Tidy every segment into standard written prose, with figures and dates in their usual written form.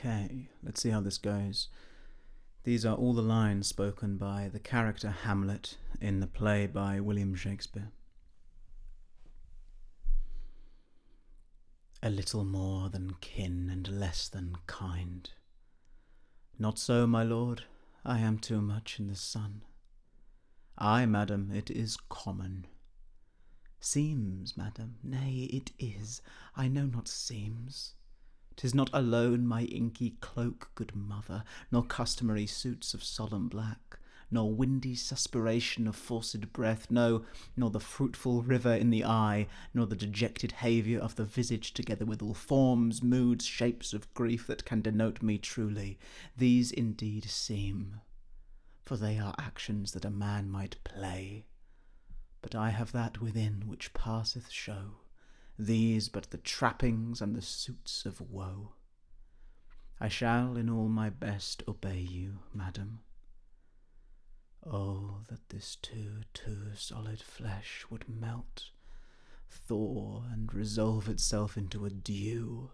Okay, let's see how this goes. These are all the lines spoken by the character Hamlet in the play by William Shakespeare. A little more than kin and less than kind. Not so, my lord, I am too much in the sun. Ay, madam, it is common. Seems, madam, nay, it is, I know not seems. 'Tis not alone my inky cloak, good mother, nor customary suits of solemn black, nor windy suspiration of forced breath, no, nor the fruitful river in the eye, nor the dejected haviour of the visage, together with all forms, moods, shapes of grief that can denote me truly. These indeed seem, for they are actions that a man might play. But I have that within which passeth show, these but the trappings and the suits of woe. I shall in all my best obey you, madam. Oh, that this too solid flesh would melt, thaw, and resolve itself into a dew,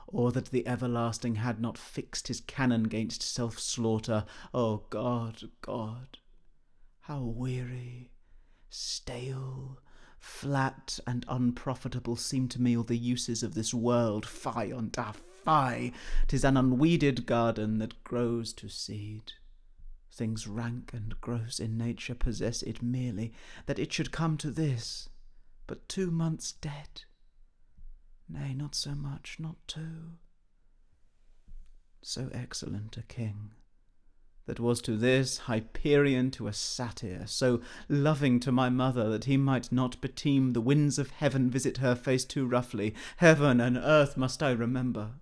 or that the everlasting had not fixed his cannon gainst self-slaughter. O God, God, how weary, stale, flat, and unprofitable seem to me all the uses of this world. Fie on da, fie! 'Tis an unweeded garden that grows to seed. Things rank and gross in nature possess it merely, that it should come to this, but 2 months dead. Nay, not so much, not 2. So excellent a king, that was to this Hyperion to a satyr, so loving to my mother that he might not beteem the winds of heaven visit her face too roughly. Heaven and earth must I remember.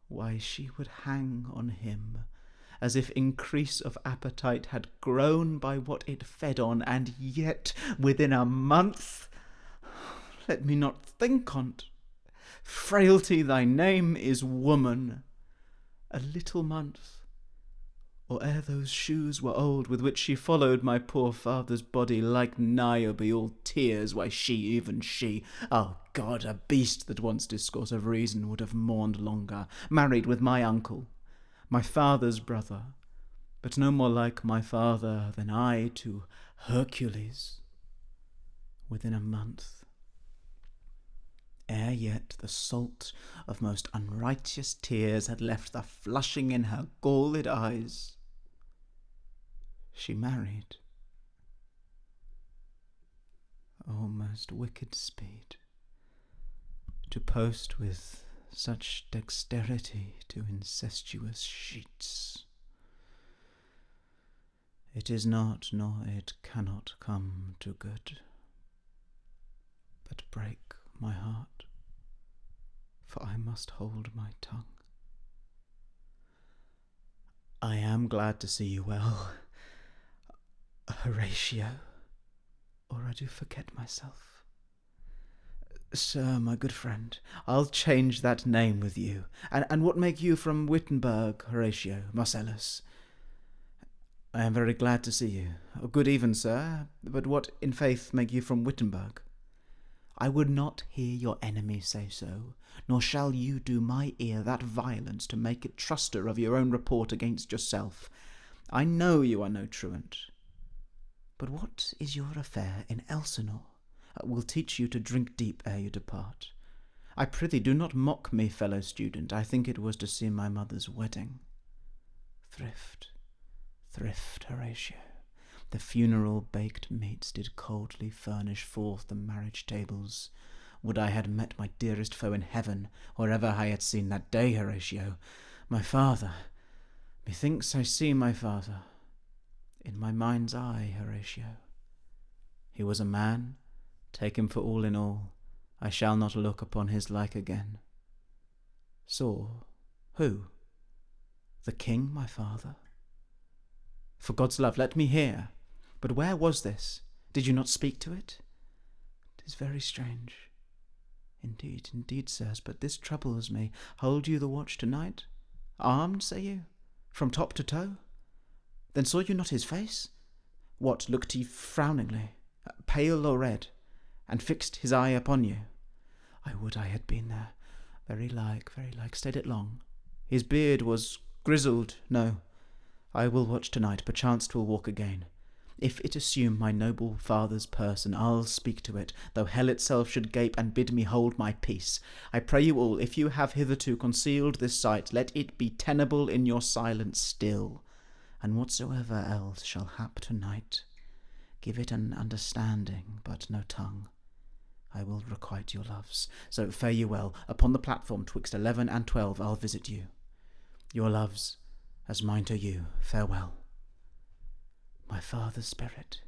Why, she would hang on him, as if increase of appetite had grown by what it fed on, and yet within a month. Let me not think on't. Frailty, thy name is woman. A little month, or ere those shoes were old with which she followed my poor father's body, like Niobe, all tears, why she, even she, oh God, a beast that once discourse of reason would have mourned longer, married with my uncle, my father's brother, but no more like my father than I to Hercules, within a month. Ere yet the salt of most unrighteous tears had left the flushing in her galled eyes, she married. O most wicked speed, to post with such dexterity to incestuous sheets! It is not, nor it cannot come to good, but break my heart, for I must hold my tongue. I am glad to see you well, Horatio, or I do forget myself. Sir, my good friend, I'll change that name with you. And what make you from Wittenberg, Horatio, Marcellus? I am very glad to see you. Oh, good even, sir, but what in faith make you from Wittenberg? I would not hear your enemy say so, nor shall you do my ear that violence to make it truster of your own report against yourself. I know you are no truant. But what is your affair in Elsinore? Will teach you to drink deep ere you depart. I prithee do not mock me, fellow student. I think it was to see my mother's wedding. Thrift, Horatio. The funeral baked meats did coldly furnish forth the marriage tables. Would I had met my dearest foe in heaven, or ever I had seen that day, Horatio. My father, methinks I see my father, in my mind's eye, Horatio. He was a man, take him for all in all. I shall not look upon his like again. Saw? Who? The king, my father? For God's love, let me hear. But where was this? Did you not speak to it? 'Tis very strange. Indeed, sirs, but this troubles me. Hold you the watch tonight? Armed, say you? From top to toe? Then saw you not his face? What, looked he frowningly, pale or red, and fixed his eye upon you? I would I had been there. Very like. Stayed it long? His beard was grizzled. No, I will watch tonight, perchance 'twill walk again. If it assume my noble father's person, I'll speak to it, though hell itself should gape and bid me hold my peace. I pray you all, if you have hitherto concealed this sight, let it be tenable in your silence still, and whatsoever else shall hap tonight, give it an understanding, but no tongue. I will requite your loves. So fare you well. Upon the platform 'twixt 11 and 12 I'll visit you. Your loves, as mine to you, farewell. My father's spirit,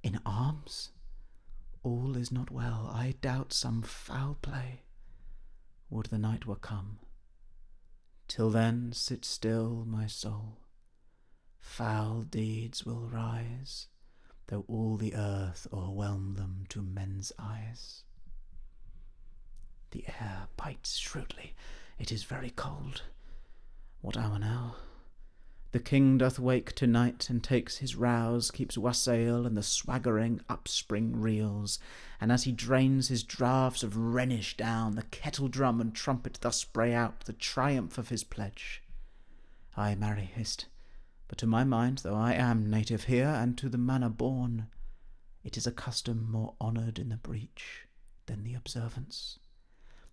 in arms? All is not well. I doubt some foul play. Would the night were come. Till then sit still, my soul. Foul deeds will rise, though all the earth o'erwhelm them to men's eyes. The air bites shrewdly. It is very cold. What hour now? The king doth wake to-night, and takes his rouse, keeps wassail, and the swaggering upspring reels, and as he drains his draughts of Rhenish down, the kettle drum and trumpet thus spray out the triumph of his pledge. Ay, marry, hist, but to my mind, though I am native here, and to the manner born, it is a custom more honoured in the breach than the observance.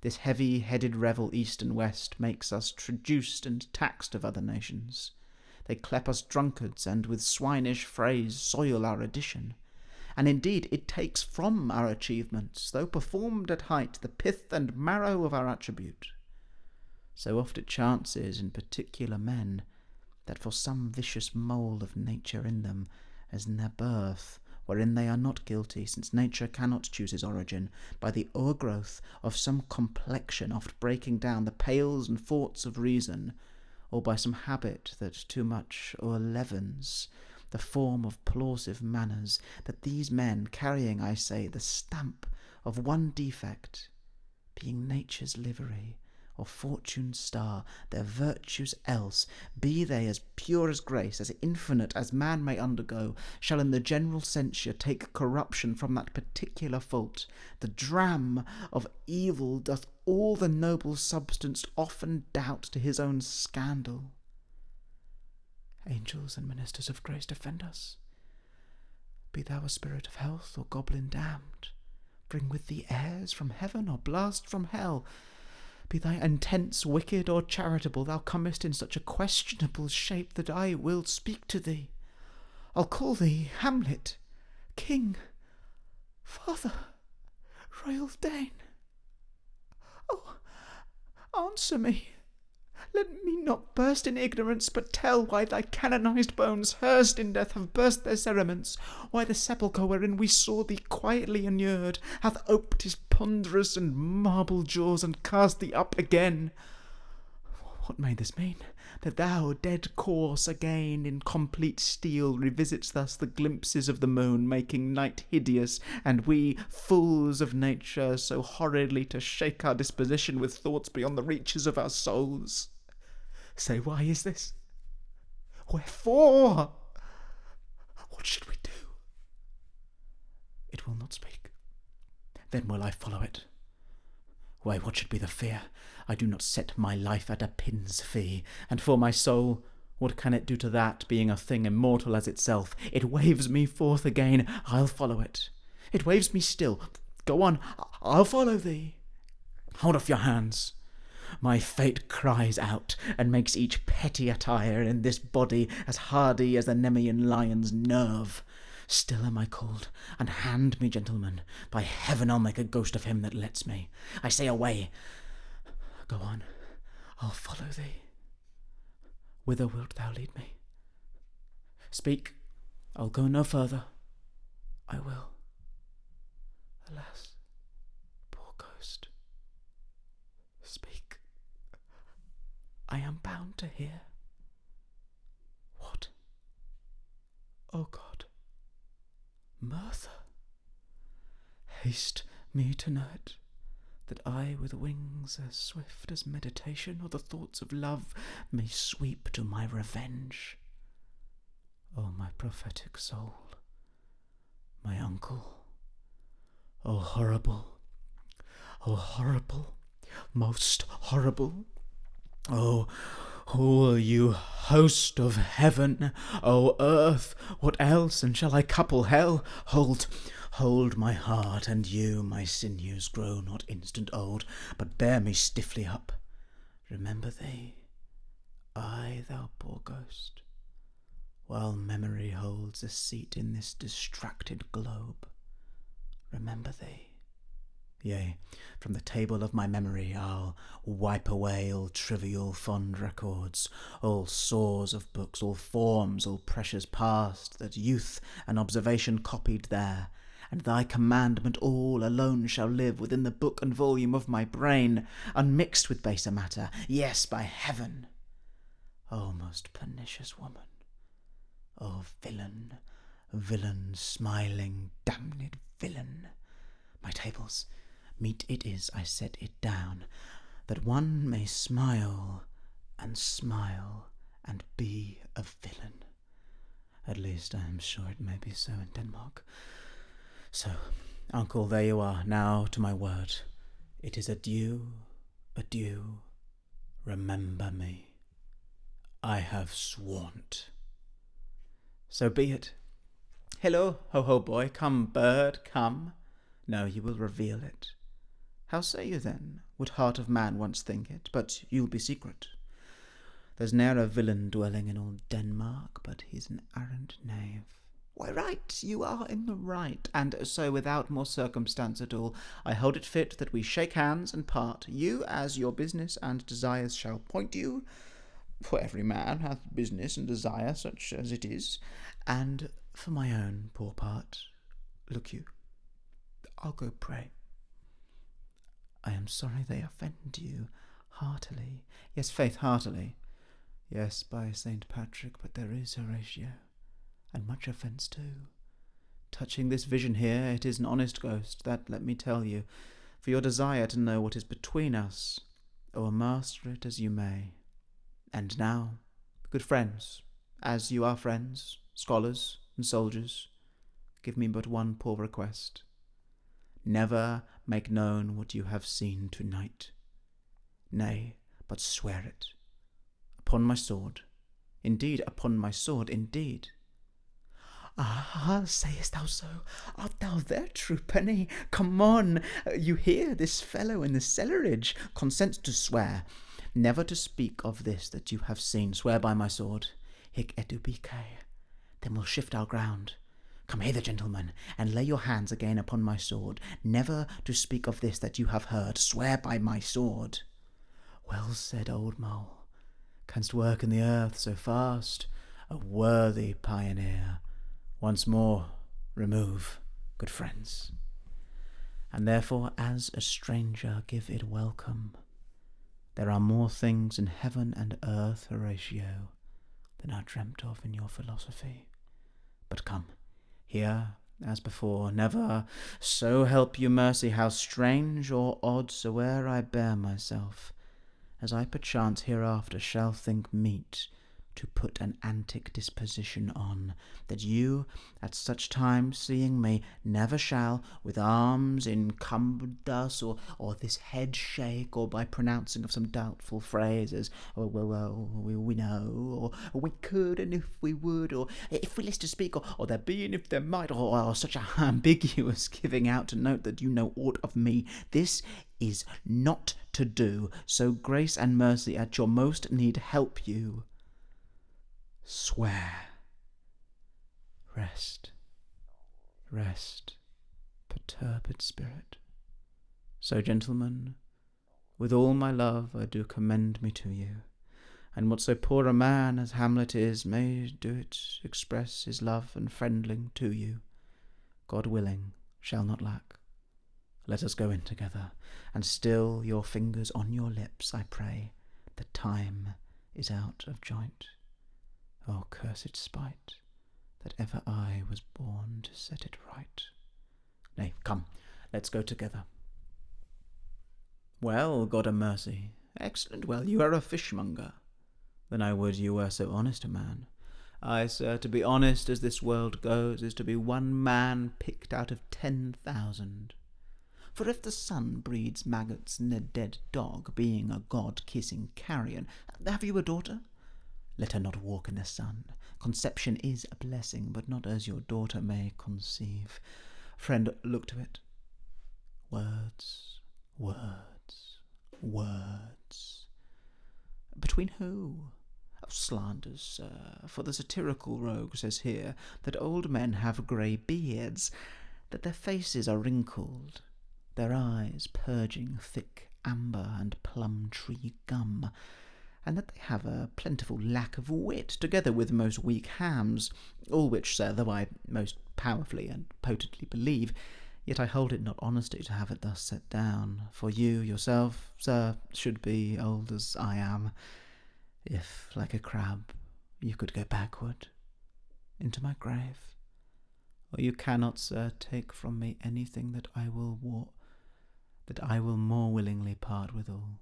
This heavy-headed revel east and west makes us traduced and taxed of other nations. They clep us drunkards, and with swinish phrase soil our addition. And indeed it takes from our achievements, though performed at height, the pith and marrow of our attribute. So oft it chances in particular men, that for some vicious mole of nature in them, as in their birth, wherein they are not guilty, since nature cannot choose his origin, by the o'ergrowth of some complexion oft breaking down the pales and forts of reason, or by some habit that too much o'erleavens the form of plausive manners, that these men, carrying, I say, the stamp of one defect, being nature's livery, or fortune's star, their virtues else, be they as pure as grace, as infinite as man may undergo, shall in the general censure take corruption from that particular fault. The dram of evil doth all the noble substance often doubt to his own scandal. Angels and ministers of grace defend us. Be thou a spirit of health or goblin damned, bring with thee airs from heaven or blast from hell. Be thy intents wicked or charitable, thou comest in such a questionable shape that I will speak to thee. I'll call thee Hamlet, king, father, royal Dane. Oh, answer me. Let me not burst in ignorance, but tell why thy canonized bones, hearsed in death, have burst their cerements, why the sepulchre wherein we saw thee quietly immured hath oped his ponderous and marble jaws and cast thee up again. What may this mean? That thou, dead corse, again in complete steel revisits thus the glimpses of the moon, making night hideous, and we, fools of nature, so horridly to shake our disposition with thoughts beyond the reaches of our souls. Say, why is this? Wherefore? What should we do? It will not speak. Then will I follow it. Why, what should be the fear? I do not set my life at a pin's fee, and for my soul, what can it do to that, being a thing immortal as itself? It waves me forth again, I'll follow it. It waves me still. Go on, I'll follow thee. Hold off your hands. My fate cries out, and makes each petty attire in this body as hardy as the Nemean lion's nerve. Still am I called, and hand me, gentlemen. By heaven, I'll make a ghost of him that lets me. I say away. Go on, I'll follow thee. Whither wilt thou lead me? Speak, I'll go no further. I will. Alas, poor ghost, speak. I am bound to hear. What? O God, Martha, haste me to know it, that I with wings as swift as meditation or the thoughts of love may sweep to my revenge. O my prophetic soul, my uncle, O horrible, most horrible, Oh, all you host of heaven, O earth, what else, and shall I couple hell? Hold my heart, and you, my sinews, grow not instant old, but bear me stiffly up. Remember thee, I, thou poor ghost, while memory holds a seat in this distracted globe. Remember thee. Yea, from the table of my memory I'll wipe away all trivial fond records, all sores of books, all forms, all pressures past, that youth and observation copied there, and thy commandment all alone shall live within the book and volume of my brain, unmixed with baser matter. Yes, by heaven! O most pernicious woman! O villain, villain, smiling, damned villain! My tables, meet it is I set it down, that one may smile and be a villain. At least I am sure it may be so in Denmark. So, uncle, there you are. Now to my word. It is adieu, adieu. Remember me. I have sworn't. So be it. Hello, ho-ho boy, come, bird, come. No, you will reveal it. How say you then? Would heart of man once think it? But you'll be secret. There's ne'er a villain dwelling in all Denmark, but he's an arrant knave. Why, right, you are in the right, and so without more circumstance at all, I hold it fit that we shake hands and part, you as your business and desires shall point you, for every man hath business and desire such as it is, and for my own poor part, look you, I'll go pray. I am sorry they offend you, heartily. Yes, faith, heartily. Yes, by Saint Patrick, but there is Horatio, and much offence too. Touching this vision here, it is an honest ghost, that let me tell you, for your desire to know what is between us, or master it as you may. And now, good friends, as you are friends, scholars and soldiers, give me but one poor request. Never make known what you have seen tonight. Nay, but swear it. Upon my sword. Indeed, upon my sword, indeed. Ah, sayest thou so? Art thou there, true penny? Come on, you hear this fellow in the cellarage. Consent to swear. Never to speak of this that you have seen. Swear by my sword. Hic et ubique. Then we'll shift our ground. Come hither, gentlemen, and lay your hands again upon my sword. Never to speak of this that you have heard. Swear by my sword. Well said, old mole. Canst work in the earth so fast. A worthy pioneer. Once more, remove, good friends. And therefore, as a stranger, give it welcome. There are more things in heaven and earth, Horatio, than are dreamt of in your philosophy. But come, here, as before, never, so help you mercy, how strange or odd soe'er I bear myself, as I perchance hereafter shall think meet to put an antic disposition on, that you, at such time seeing me, never shall, with arms encumbered thus, or this head shake, or by pronouncing of some doubtful phrases, well, we know, or we could, and if we would, or if we list to speak, or there be, and if there might, or such a ambiguous giving out to note that you know aught of me, this is not to do, so grace and mercy at your most need help you. Swear. Rest, perturbed spirit. So, gentlemen, with all my love I do commend me to you, and what so poor a man as Hamlet is may do it express his love and friendling to you, God willing, shall not lack. Let us go in together, and still your fingers on your lips, I pray, the time is out of joint. O cursed spite, that ever I was born to set it right. Nay, come, let's go together. Well, God a mercy, excellent, well, you are a fishmonger. Then I would you were so honest a man. Ay, sir, to be honest as this world goes is to be one man picked out of 10,000. For if the sun breeds maggots in a dead dog, being a god-kissing carrion, have you a daughter? Let her not walk in the sun. Conception is a blessing, but not as your daughter may conceive. Friend, look to it. Words, words, words. Between who? Of slanders, sir, for the satirical rogue says here that old men have grey beards, that their faces are wrinkled, their eyes purging thick amber and plum-tree gum, and that they have a plentiful lack of wit, together with most weak hams, all which, sir, though I most powerfully and potently believe, yet I hold it not honesty to have it thus set down, for you yourself, sir, should be old as I am, if, like a crab, you could go backward into my grave. Or you cannot, sir, take from me anything that I will more willingly part withal,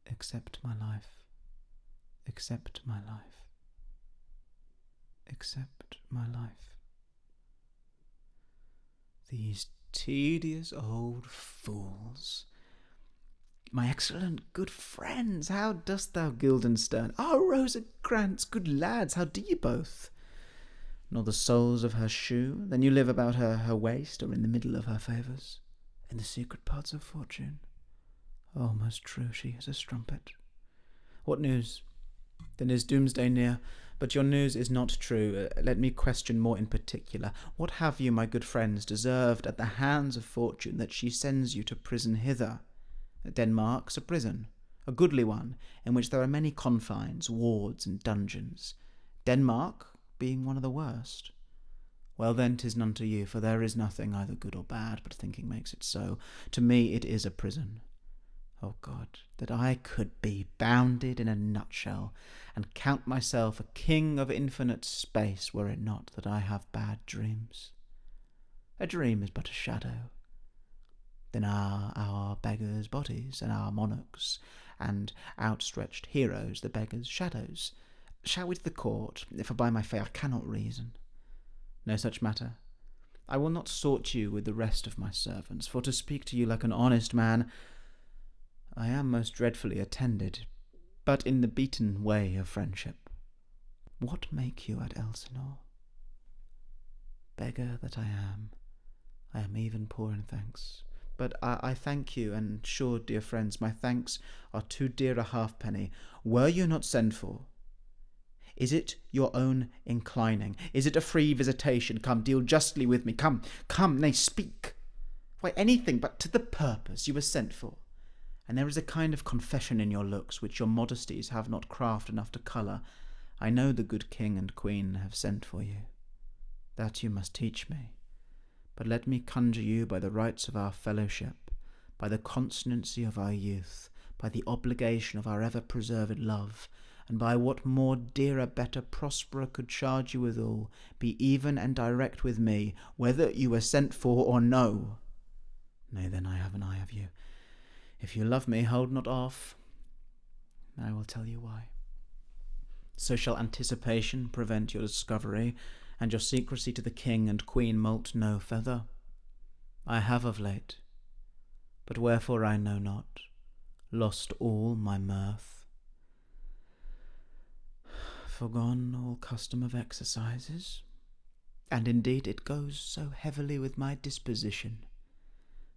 except my life, except my life, except my life. These tedious old fools! My excellent good friends, how dost thou, Guildenstern? Ah, Rosencrantz, good lads, how do ye both? Nor the soles of her shoe? Then you live about her waist, or in the middle of her favours, in the secret parts of fortune. Oh, most true, she is a strumpet. What news? Then is doomsday near? But your news is not true. Let me question more in particular. What have you, my good friends, deserved at the hands of fortune, that she sends you to prison hither? Denmark's a prison, a goodly one, in which there are many confines, wards, and dungeons. Denmark being one of the worst. Well then, 'tis none to you, for there is nothing either good or bad, but thinking makes it so. To me it is a prison. O God, that I could be bounded in a nutshell, and count myself a king of infinite space, were it not that I have bad dreams. A dream is but a shadow. Then are our beggars' bodies, and our monarchs and outstretched heroes the beggars' shadows. Shall we to the court? For by my faith I cannot reason. No such matter. I will not sort you with the rest of my servants, for to speak to you like an honest man, I am most dreadfully attended, but in the beaten way of friendship. What make you at Elsinore? Beggar that I am even poor in thanks. But I thank you, and sure, dear friends, my thanks are too dear a halfpenny. Were you not sent for? Is it your own inclining? Is it a free visitation? Come, deal justly with me. Come, nay, speak. Why, anything but to the purpose you were sent for. And there is a kind of confession in your looks, which your modesties have not craft enough to colour. I know the good king and queen have sent for you. That you must teach me. But let me conjure you by the rights of our fellowship, by the constancy of our youth, by the obligation of our ever-preserved love, and by what more dearer, better, prosperer could charge you withal, be even and direct with me, whether you were sent for or no. Nay, then I have an eye of you. If you love me, hold not off. I will tell you why. So shall anticipation prevent your discovery, and your secrecy to the king and queen moult no feather. I have of late, but wherefore I know not, lost all my mirth, forgone all custom of exercises, and indeed it goes so heavily with my disposition,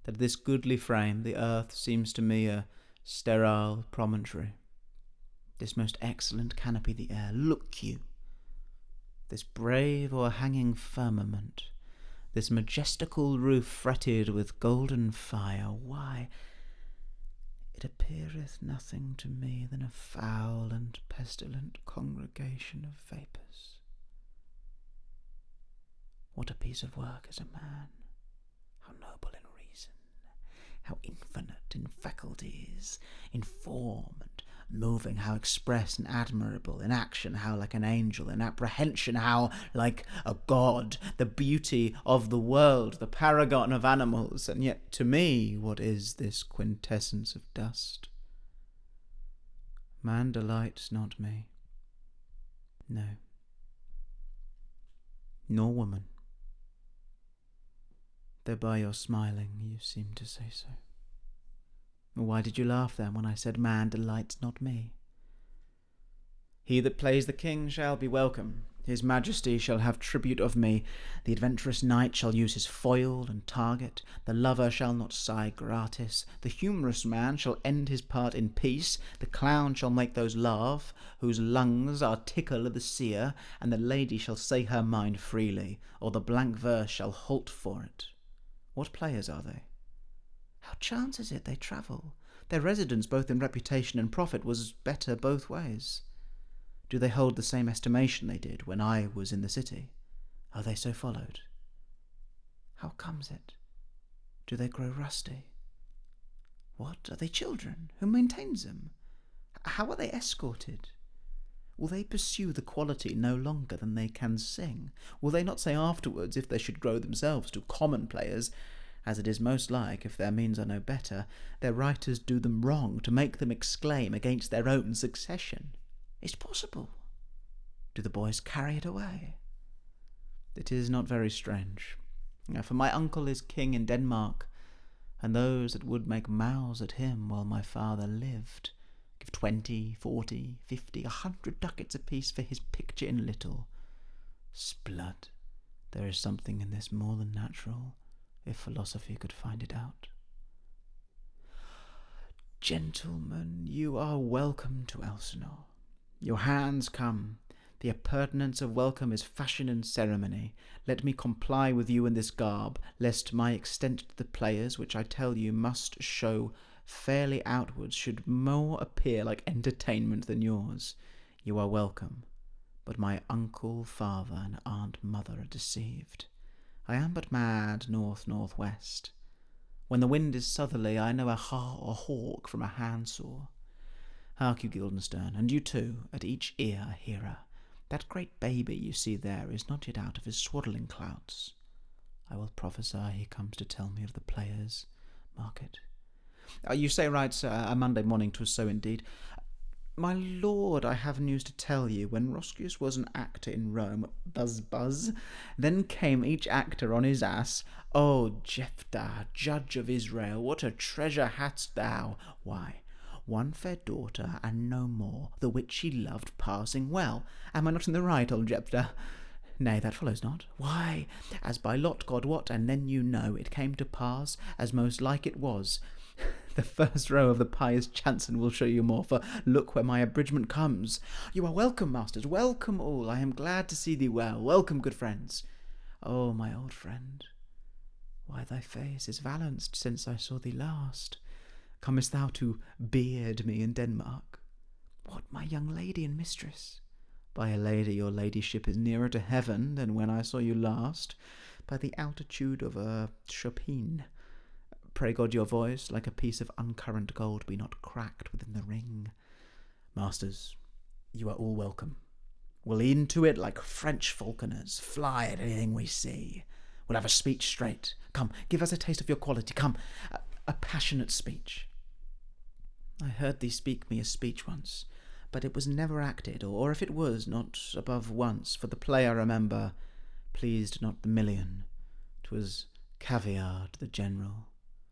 that this goodly frame, the earth, seems to me a sterile promontory, this most excellent canopy, the air. Look you, this brave o'erhanging firmament, this majestical roof fretted with golden fire, why, it appeareth nothing to me than a foul and pestilent congregation of vapours. What a piece of work is a man! How noble in reason, how infinite in faculties, in form and moving, how express and admirable, in action how like an angel, in apprehension how like a god, the beauty of the world, the paragon of animals, and yet to me what is this quintessence of dust? Man delights not me, no, nor woman. though by your smiling you seem to say so. Why did you laugh then when I said man delights not me? He that plays the king shall be welcome. His majesty shall have tribute of me. The adventurous knight shall use his foil and target. The lover shall not sigh gratis. The humorous man shall end his part in peace. The clown shall make those laugh whose lungs are tickle of the seer, and the lady shall say her mind freely, or the blank verse shall halt for it. What players are they? How chances it they travel? Their residence, both in reputation and profit, was better both ways. Do they hold the same estimation they did when I was in the city? Are they so followed? How comes it? Do they grow rusty? What, are they children? Who maintains them? How are they escorted? Will they pursue the quality no longer than they can sing? Will they not say afterwards, if they should grow themselves to common players, as it is most like, if their means are no better, their writers do them wrong to make them exclaim against their own succession? It's possible. Do the boys carry it away? It is not very strange, for my uncle is king in Denmark, and those that would make mouths at him while my father lived give 20, 40, 50, 100 ducats apiece for his picture in little. Sblood, there is something in this more than natural, if philosophy could find it out. Gentlemen, you are welcome to Elsinore. Your hands come. The appurtenance of welcome is fashion and ceremony. Let me comply with you in this garb, lest my extent to the players, which I tell you must show fairly outwards, should more appear like entertainment than yours. You are welcome, but my uncle, father, and aunt mother are deceived. I am but mad north-northwest. When the wind is southerly, I know a hawk from a handsaw. Hark you, Guildenstern, and you too, at each ear a hearer. That great baby you see there is not yet out of his swaddling clouts. I will prophesy he comes to tell me of the players. Mark it. You say right, sir, a Monday morning 'twas so indeed. My lord, I have news to tell you. When Roscius was an actor in Rome, buzz, then came each actor on his ass. O Jephthah, judge of Israel, what a treasure hadst thou! Why, one fair daughter, and no more, the which she loved passing well. Am I not in the right, old Jephthah? Nay, that follows not. Why, as by lot God wot, and then you know, it came to pass, as most like it was. The first row of the pious chanson will show you more, for look where my abridgment comes. You are welcome, masters, welcome all. I am glad to see thee well. Welcome, good friends. Oh, my old friend, why thy face is valanced since I saw thee last. Comest thou to beard me in Denmark? What, my young lady and mistress? By a lady, your ladyship is nearer to heaven than when I saw you last, by the altitude of a Chopin. Pray God your voice, like a piece of uncurrent gold, be not cracked within the ring. Masters, you are all welcome. We'll into it like French falconers, fly at anything we see. We'll have a speech straight. Come, give us a taste of your quality. Come, a passionate speech. I heard thee speak me a speech once, but it was never acted, or if it was, not above once, for the play I remember pleased not the million. 'Twas caviar to the general.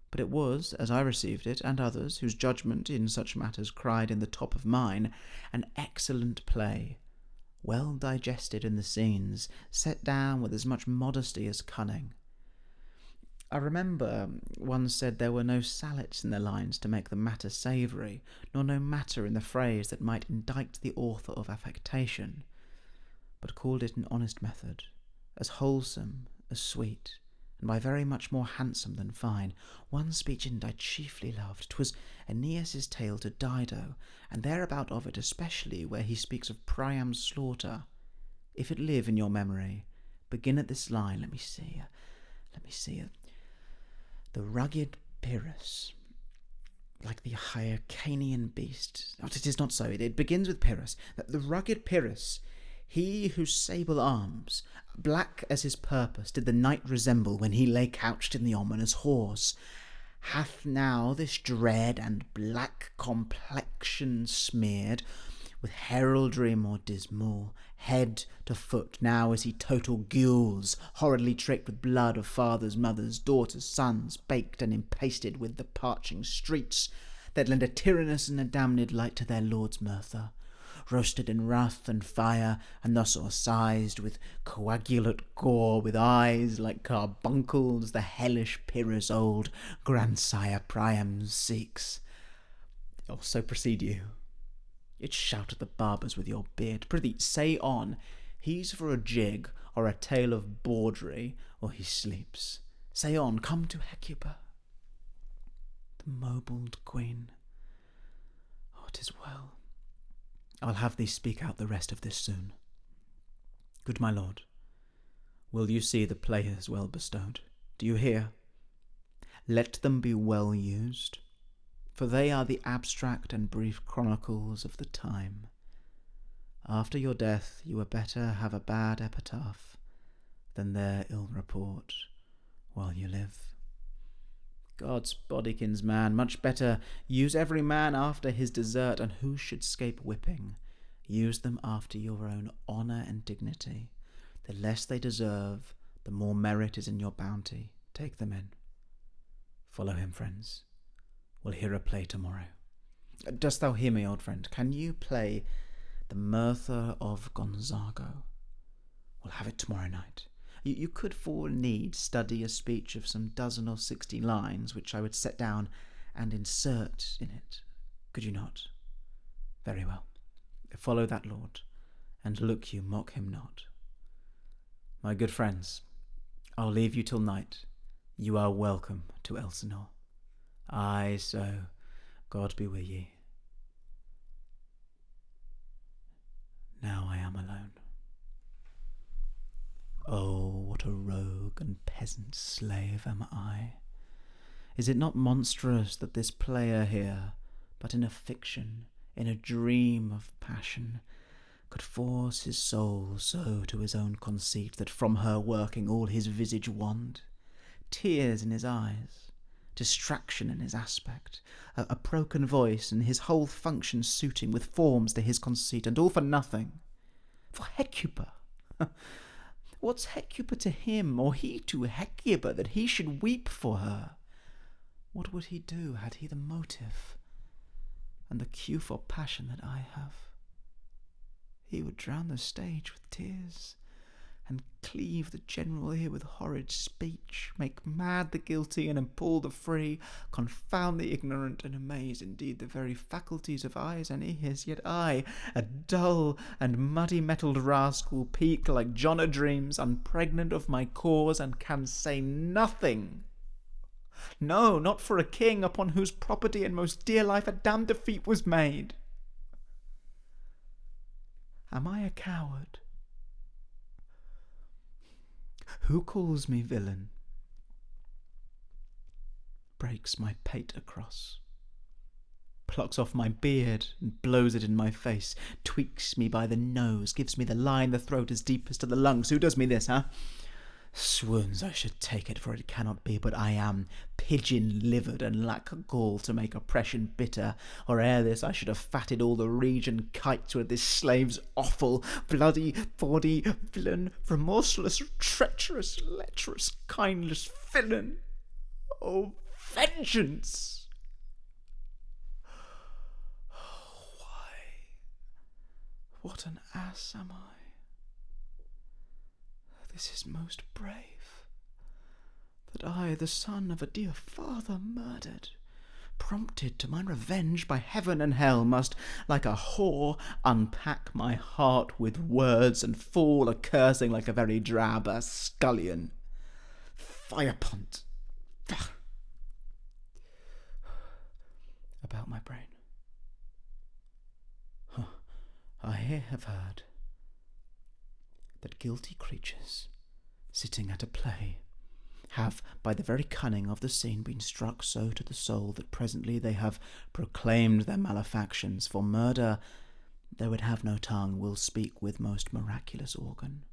But it was, as I received it, and others, whose judgment in such matters cried in the top of mine, an excellent play, well digested in the scenes, set down with as much modesty as cunning. I remember one said there were no sallets in the lines to make the matter savoury, nor no matter in the phrase that might indict the author of affectation, but called it an honest method, as wholesome as sweet, and by very much more handsome than fine. One speech indeed I chiefly loved. 'Twas Aeneas's tale to Dido, and thereabout of it especially, where he speaks of Priam's slaughter. If it live in your memory, begin at this line. Let me see. The rugged Pyrrhus, like the Hyrcanian beast. Oh, it is not so. It begins with Pyrrhus. The rugged Pyrrhus, he whose sable arms, black as his purpose, did the knight resemble when he lay couched in the ominous horse, hath now this dread and black complexion smeared with heraldry more dismal, head to foot, now is he total gules, horridly tricked with blood of fathers, mothers, daughters, sons, baked and impasted with the parching streets, that lend a tyrannous and a damned light to their lord's mirther, roasted in wrath and fire, and thus o'ersized with coagulate gore, with eyes like carbuncles, the hellish Pyrrhus old grandsire Priam seeks. So proceed you. Yet shout at the barbers with your beard. Prithee, say on. He's for a jig, or a tale of bawdry, or he sleeps. Say on, come to Hecuba. The mobled queen. Oh, 'tis well. I'll have thee speak out the rest of this soon. Good my lord, will you see the players well bestowed? Do you hear? Let them be well used, for they are the abstract and brief chronicles of the time. After your death you were better have a bad epitaph than their ill report while you live. God's bodykins, man, much better use every man after his desert, and who should scape whipping, use them after your own honour and dignity. The less they deserve, the more merit is in your bounty. Take them in. Follow him, friends. We'll hear a play tomorrow. Dost thou hear me, old friend? Can you play the Murtha of Gonzago? We'll have it tomorrow night. You could for need study a speech of some 12 or 16 lines, which I would set down and insert in it. Could you not? Very well. Follow that lord, and look you mock him not. My good friends, I'll leave you till night. You are welcome to Elsinore. Aye, so God be with ye. Now I am alone. Oh, what a rogue and peasant slave am I! Is it not monstrous that this player here, but in a fiction, in a dream of passion, could force his soul so to his own conceit that from her working all his visage wand, tears in his eyes, distraction in his aspect, a broken voice, and his whole function suiting with forms to his conceit, and all for nothing? For Hecuba! What's Hecuba to him, or he to Hecuba, that he should weep for her? What would he do had he the motive and the cue for passion that I have? He would drown the stage with tears, and cleave the general ear with horrid speech, make mad the guilty and appall the free, confound the ignorant, and amaze indeed the very faculties of eyes and ears. Yet I, a dull and muddy-mettled rascal, peak like John o' Dreams, unpregnant of my cause, and can say nothing. No, not for a king upon whose property and most dear life a damned defeat was made. Am I a coward? Who calls me villain? Breaks my pate across, plucks off my beard and blows it in my face, tweaks me by the nose, gives me the line, the throat as deep as to the lungs. Who does me this, huh? Swoons, I should take it, for it cannot be, but I am pigeon-livered and lack gall to make oppression bitter, or ere this I should have fatted all the region kites with this slave's offal, bloody bawdy villain, remorseless, treacherous, lecherous, kindless villain. Oh, vengeance! Why, what an ass am I! This is most brave, that I, the son of a dear father murdered, prompted to my revenge by heaven and hell, must, like a whore, unpack my heart with words, and fall a-cursing like a very drab scullion. Firepunt! About my brain. I have heard that guilty creatures, sitting at a play, have by the very cunning of the scene been struck so to the soul that presently they have proclaimed their malefactions. For murder, though it have no tongue, will speak with most miraculous organ.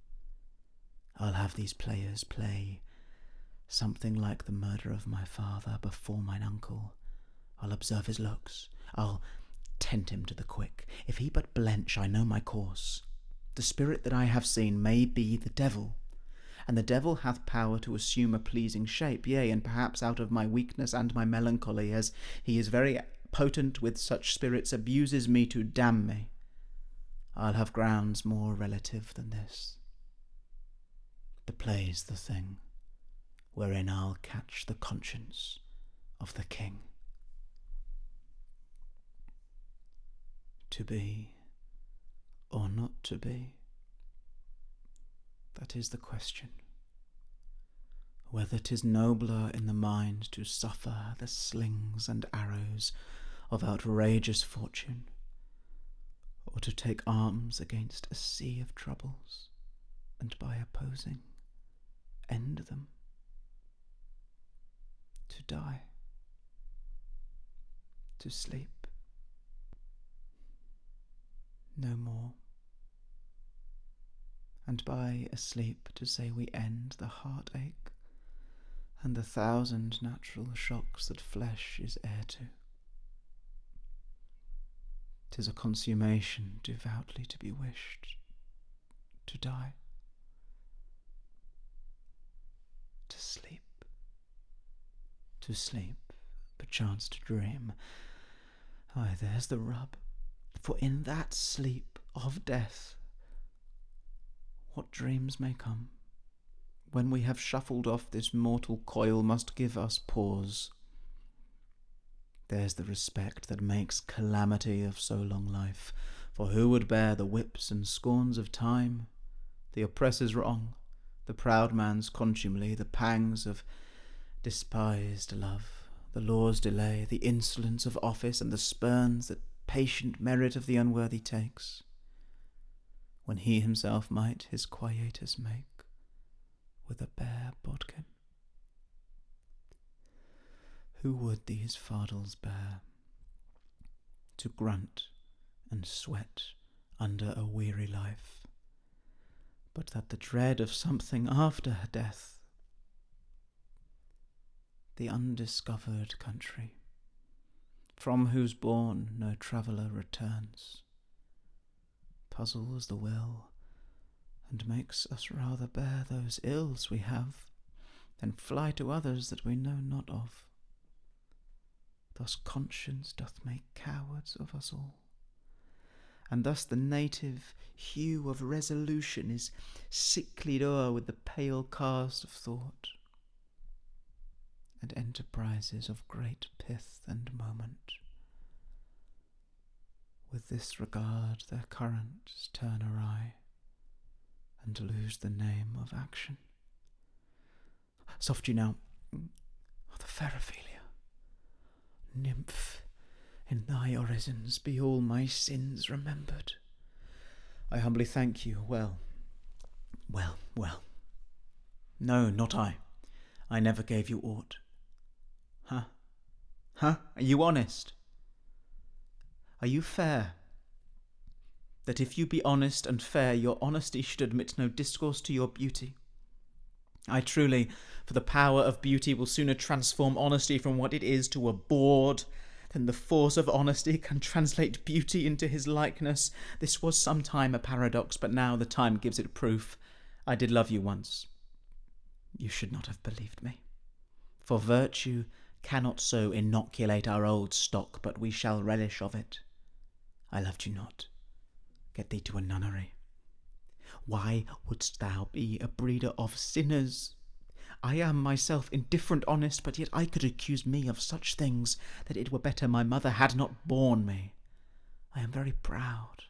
I'll have these players play something like the murder of my father before mine uncle. I'll observe his looks, I'll Tend him to the quick. If he but blench, I know my course. The spirit that I have seen may be the devil, and the devil hath power to assume a pleasing shape, yea, and perhaps out of my weakness and my melancholy, as he is very potent with such spirits, abuses me to damn me. I'll have grounds more relative than this. The play's the thing, wherein I'll catch the conscience of the king. To be or not to be, that is the question. Whether 'tis nobler in the mind to suffer the slings and arrows of outrageous fortune, or to take arms against a sea of troubles, and by opposing end them. To die, to sleep, no more, and by asleep to say we end the heartache and the thousand natural shocks that flesh is heir to. 'Tis a consummation devoutly to be wished, to die, to sleep, perchance to dream. Aye, there's the rub, for in that sleep of death, what dreams may come, when we have shuffled off this mortal coil, must give us pause. There's the respect that makes calamity of so long life, for who would bear the whips and scorns of time, the oppressor's wrong, the proud man's contumely, the pangs of despised love, the law's delay, the insolence of office, and the spurns that patient merit of the unworthy takes, when he himself might his quietus make with a bare bodkin? Who would these fardels bear, to grunt and sweat under a weary life, but that the dread of something after death, the undiscovered country, from whose bourne no traveller returns, puzzles the will, and makes us rather bear those ills we have, than fly to others that we know not of. Thus conscience doth make cowards of us all, and thus the native hue of resolution is sicklied o'er with the pale cast of thought, and enterprises of great pith and moment, with this regard their currents turn awry, and lose the name of action. Soft you now, the fair Ophelia, nymph, in thy orisons be all my sins remembered. I humbly thank you. Well. No, not I. I never gave you aught. Huh? Are you honest? Are you fair? That if you be honest and fair, your honesty should admit no discourse to your beauty. I truly, for the power of beauty will sooner transform honesty from what it is to a bawd, than the force of honesty can translate beauty into his likeness. This was some time a paradox, but now the time gives it proof. I did love you once. You should not have believed me. For virtue cannot so inoculate our old stock, but we shall relish of it. I loved you not. Get thee to a nunnery. Why wouldst thou be a breeder of sinners? I am myself indifferent honest, but yet I could accuse me of such things that it were better my mother had not borne me. I am very proud,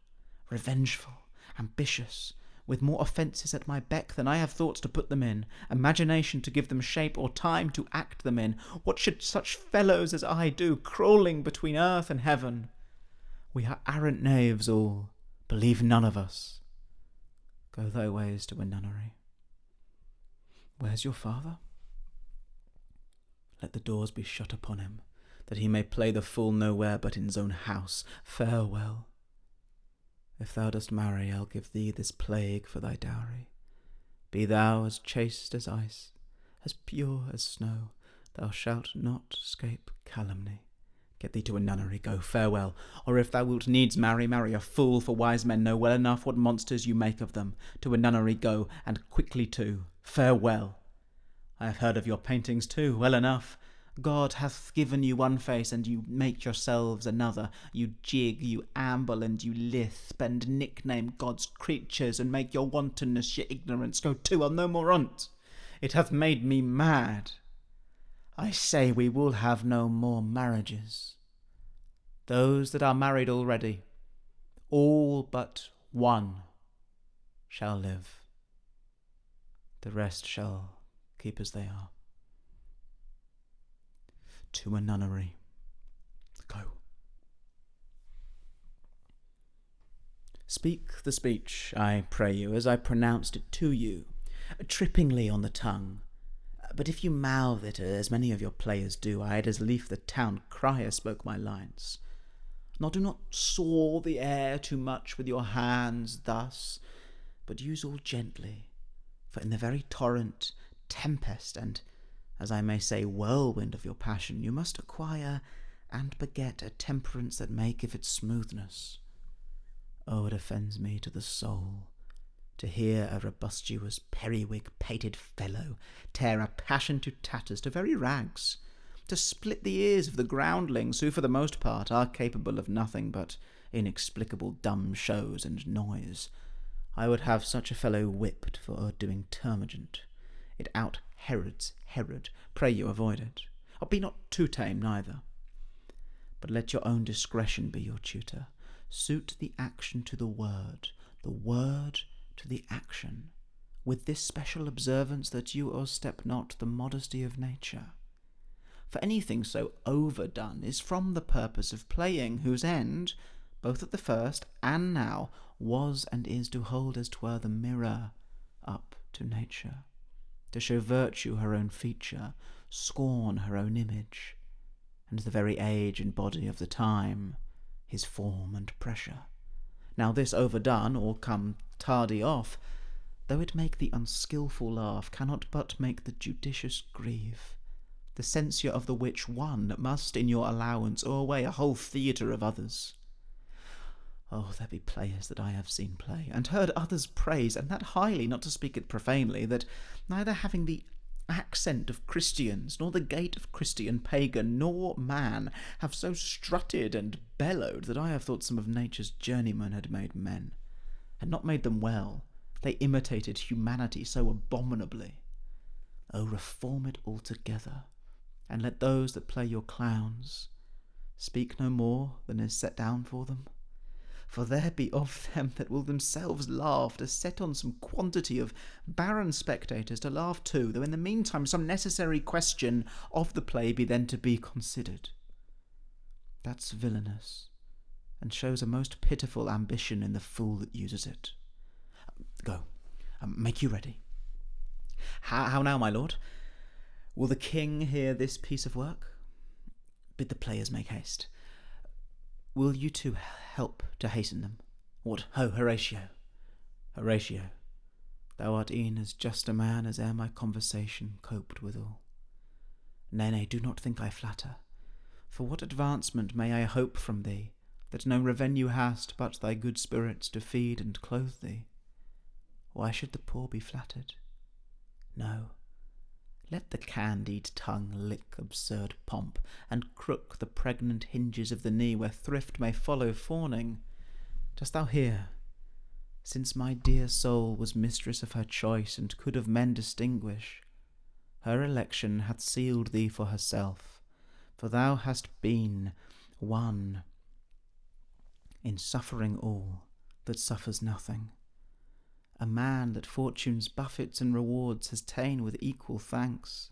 revengeful, ambitious, with more offences at my beck than I have thoughts to put them in, imagination to give them shape, or time to act them in. What should such fellows as I do, crawling between earth and heaven? We are arrant knaves all, believe none of us. Go thy ways to a nunnery. Where's your father? Let the doors be shut upon him, that he may play the fool nowhere but in his own house. Farewell. If thou dost marry, I'll give thee this plague for thy dowry. Be thou as chaste as ice, as pure as snow, thou shalt not escape calumny. Get thee to a nunnery, go, farewell. Or if thou wilt needs marry, marry a fool, for wise men know well enough what monsters you make of them. To a nunnery go, and quickly too. Farewell. I have heard of your paintings too, well enough. God hath given you one face, and you make yourselves another. You jig, you amble, and you lisp, and nickname God's creatures, and make your wantonness your ignorance. Go to, I'll no more on't. It hath made me mad. I say we will have no more marriages. Those that are married already, all but one, shall live. The rest shall keep as they are. To a nunnery, go. Speak the speech, I pray you, as I pronounced it to you, trippingly on the tongue. But if you mouth it, as many of your players do, I'd as lief the town crier spoke my lines. Nor do not saw the air too much with your hands thus, but use all gently, for in the very torrent, tempest, and, as I may say, whirlwind of your passion, you must acquire and beget a temperance that may give it smoothness. Oh, it offends me to the soul to hear a robustious, periwig-pated fellow tear a passion to tatters, to very rags, to split the ears of the groundlings, who for the most part are capable of nothing but inexplicable dumb shows and noise. I would have such a fellow whipped for doing termagant. It out-Herods Herod. Pray you avoid it. Or be not too tame neither. But let your own discretion be your tutor. Suit the action to the word to the action, with this special observance that you o'erstep not the modesty of nature. For anything so overdone is from the purpose of playing, whose end, both at the first and now, was and is to hold as 'twere the mirror up to nature, to show virtue her own feature, scorn her own image, and the very age and body of the time, his form and pressure. Now this overdone, or come tardy off, though it make the unskilful laugh, cannot but make the judicious grieve, the censure of the which one must in your allowance o'erweigh a whole theatre of others. Oh, there be players that I have seen play, and heard others praise, and that highly, not to speak it profanely, that neither having the accent of Christians, nor the gait of Christian pagan, nor man, have so strutted and bellowed that I have thought some of nature's journeymen had made men, and not made them well. They imitated humanity so abominably. Oh, reform it altogether, and let those that play your clowns speak no more than is set down for them. For there be of them that will themselves laugh, to set on some quantity of barren spectators to laugh too, though in the meantime some necessary question of the play be then to be considered. That's villainous, and shows a most pitiful ambition in the fool that uses it. Go, make you ready. How now, my lord? Will the king hear this piece of work? Bid the players make haste. Will you two help to hasten them? What, ho, Horatio! Horatio, thou art e'en as just a man as e'er my conversation coped withal. Nay, do not think I flatter. For what advancement may I hope from thee, that no revenue hast but thy good spirits to feed and clothe thee? Why should the poor be flattered? No. Let the candid tongue lick absurd pomp, and crook the pregnant hinges of the knee where thrift may follow fawning. Dost thou hear? Since my dear soul was mistress of her choice, and could of men distinguish, her election hath sealed thee for herself, for thou hast been one in suffering all that suffers nothing. A man that fortune's buffets and rewards has ta'en with equal thanks.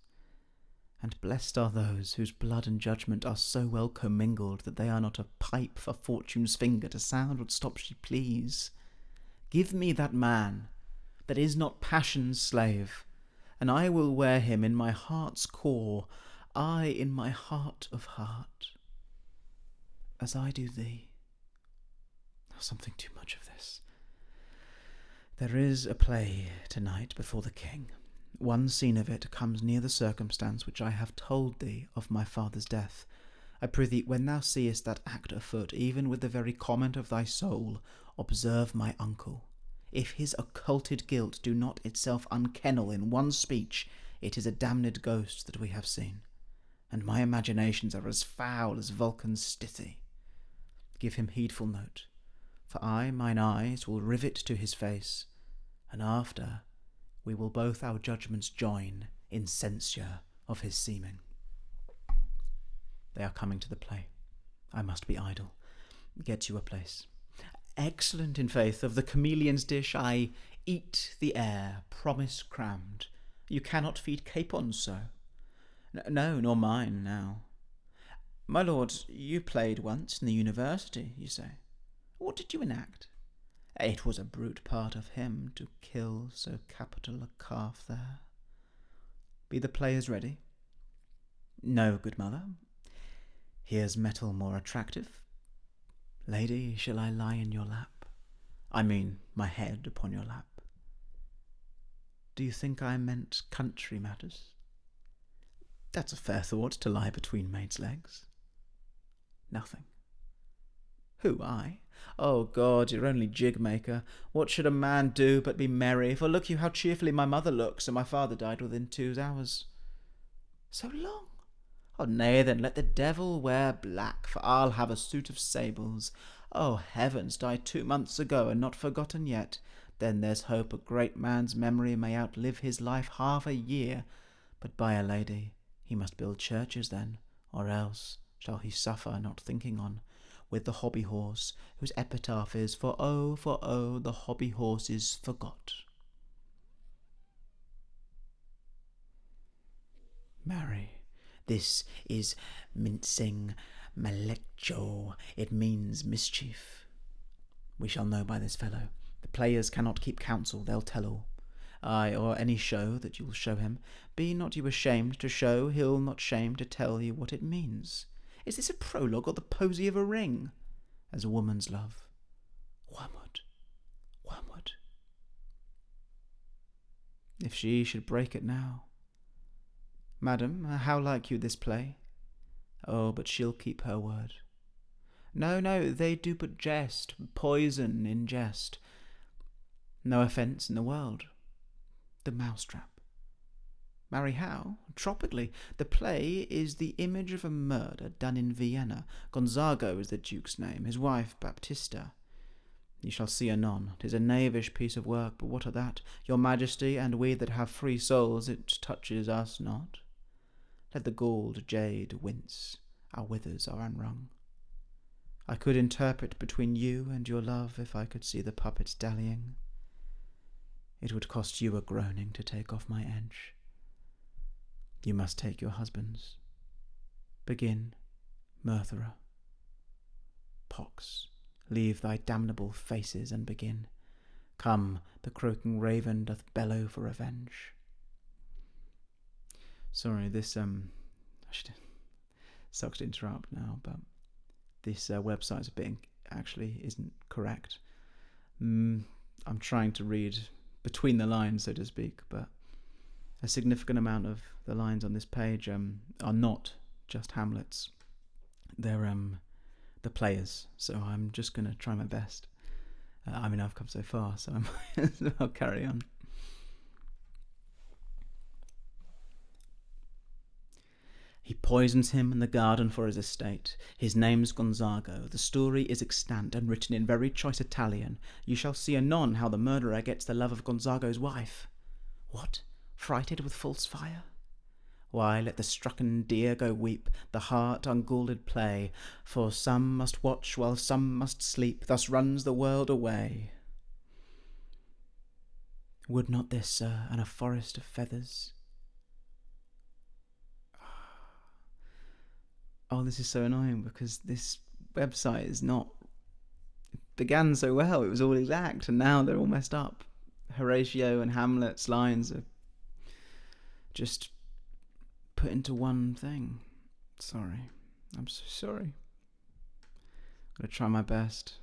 And blessed are those whose blood and judgment are so well commingled that they are not a pipe for fortune's finger to sound what stop she please. Give me that man that is not passion's slave, and I will wear him in my heart's core, I in my heart of heart, as I do thee. Something too much of this. There is a play tonight before the king. One scene of it comes near the circumstance which I have told thee of my father's death, I prithee, when thou seest that act afoot, even with the very comment of thy soul, observe my uncle. If his occulted guilt do not itself unkennel in one speech, it is a damned ghost that we have seen, and my imaginations are as foul as Vulcan's stithy. Give him heedful note, for mine eyes will rivet to his face, and after we will both our judgments join in censure of his seeming. They are coming to the play. I must be idle. Get you a place. Excellent, in faith, of the chameleon's dish I eat the air, promise crammed. You cannot feed capons so. No, nor mine now. My lord, you played once in the university, you say. What did you enact? It was a brute part of him to kill so capital a calf there. Be the players ready? No, good mother. Here's metal more attractive. Lady, shall I lie in your lap? I mean, my head upon your lap. Do you think I meant country matters? That's a fair thought, to lie between maids' legs. Nothing. Who, I? Oh, God, you're only jig-maker. What should a man do but be merry? For look you how cheerfully my mother looks, and my father died within 2 hours. So long? Oh, nay, then let the devil wear black, for I'll have a suit of sables. Oh, heavens, died 2 months ago, and not forgotten yet. Then there's hope a great man's memory may outlive his life half a year. But by a lady, he must build churches then, or else shall he suffer not thinking on, with the hobby horse, whose epitaph is, for oh, the hobby horse is forgot. Marry, this is mincing maleccho. It means mischief. We shall know by this fellow. The players cannot keep counsel, they'll tell all. Ay, or any show that you'll show him. Be not you ashamed to show, he'll not shame to tell you what it means. Is this a prologue or the posy of a ring? As a woman's love. Wormwood, wormwood. If she should break it now. Madam, how like you this play? Oh, but she'll keep her word. No, they do but jest, poison in jest. No offence in the world. The mousetrap. Marry, how? Tropically. The play is the image of a murder done in Vienna. Gonzago is the duke's name, his wife Baptista. You shall see anon. 'Tis a knavish piece of work, but what of that? Your Majesty, and we that have free souls, it touches us not. Let the galled jade wince, our withers are unwrung. I could interpret between you and your love if I could see the puppets dallying. It would cost you a groaning to take off my edge. You must take your husband's. Begin, murderer. Pox, leave thy damnable faces and begin. Come, the croaking raven doth bellow for revenge. Sorry, this sucks to interrupt now, but this website's a bit actually isn't correct. I'm trying to read between the lines, so to speak, but a significant amount of the lines on this page are not just Hamlet's. They're the players, so I'm just going to try my best. I've come so far, so I might as well carry on. He poisons him in the garden for his estate. His name's Gonzago. The story is extant and written in very choice Italian. You shall see anon how the murderer gets the love of Gonzago's wife. What? Frighted with false fire? Why, let the strucken deer go weep, the hart ungalled play, for some must watch while some must sleep, thus runs the world away. Would not this, sir, and a forest of feathers? Oh, this is so annoying because this website is not... It began so well, it was all exact, and now they're all messed up. Horatio and Hamlet's lines are just put into one thing. Sorry. I'm so sorry. I'm going to try my best.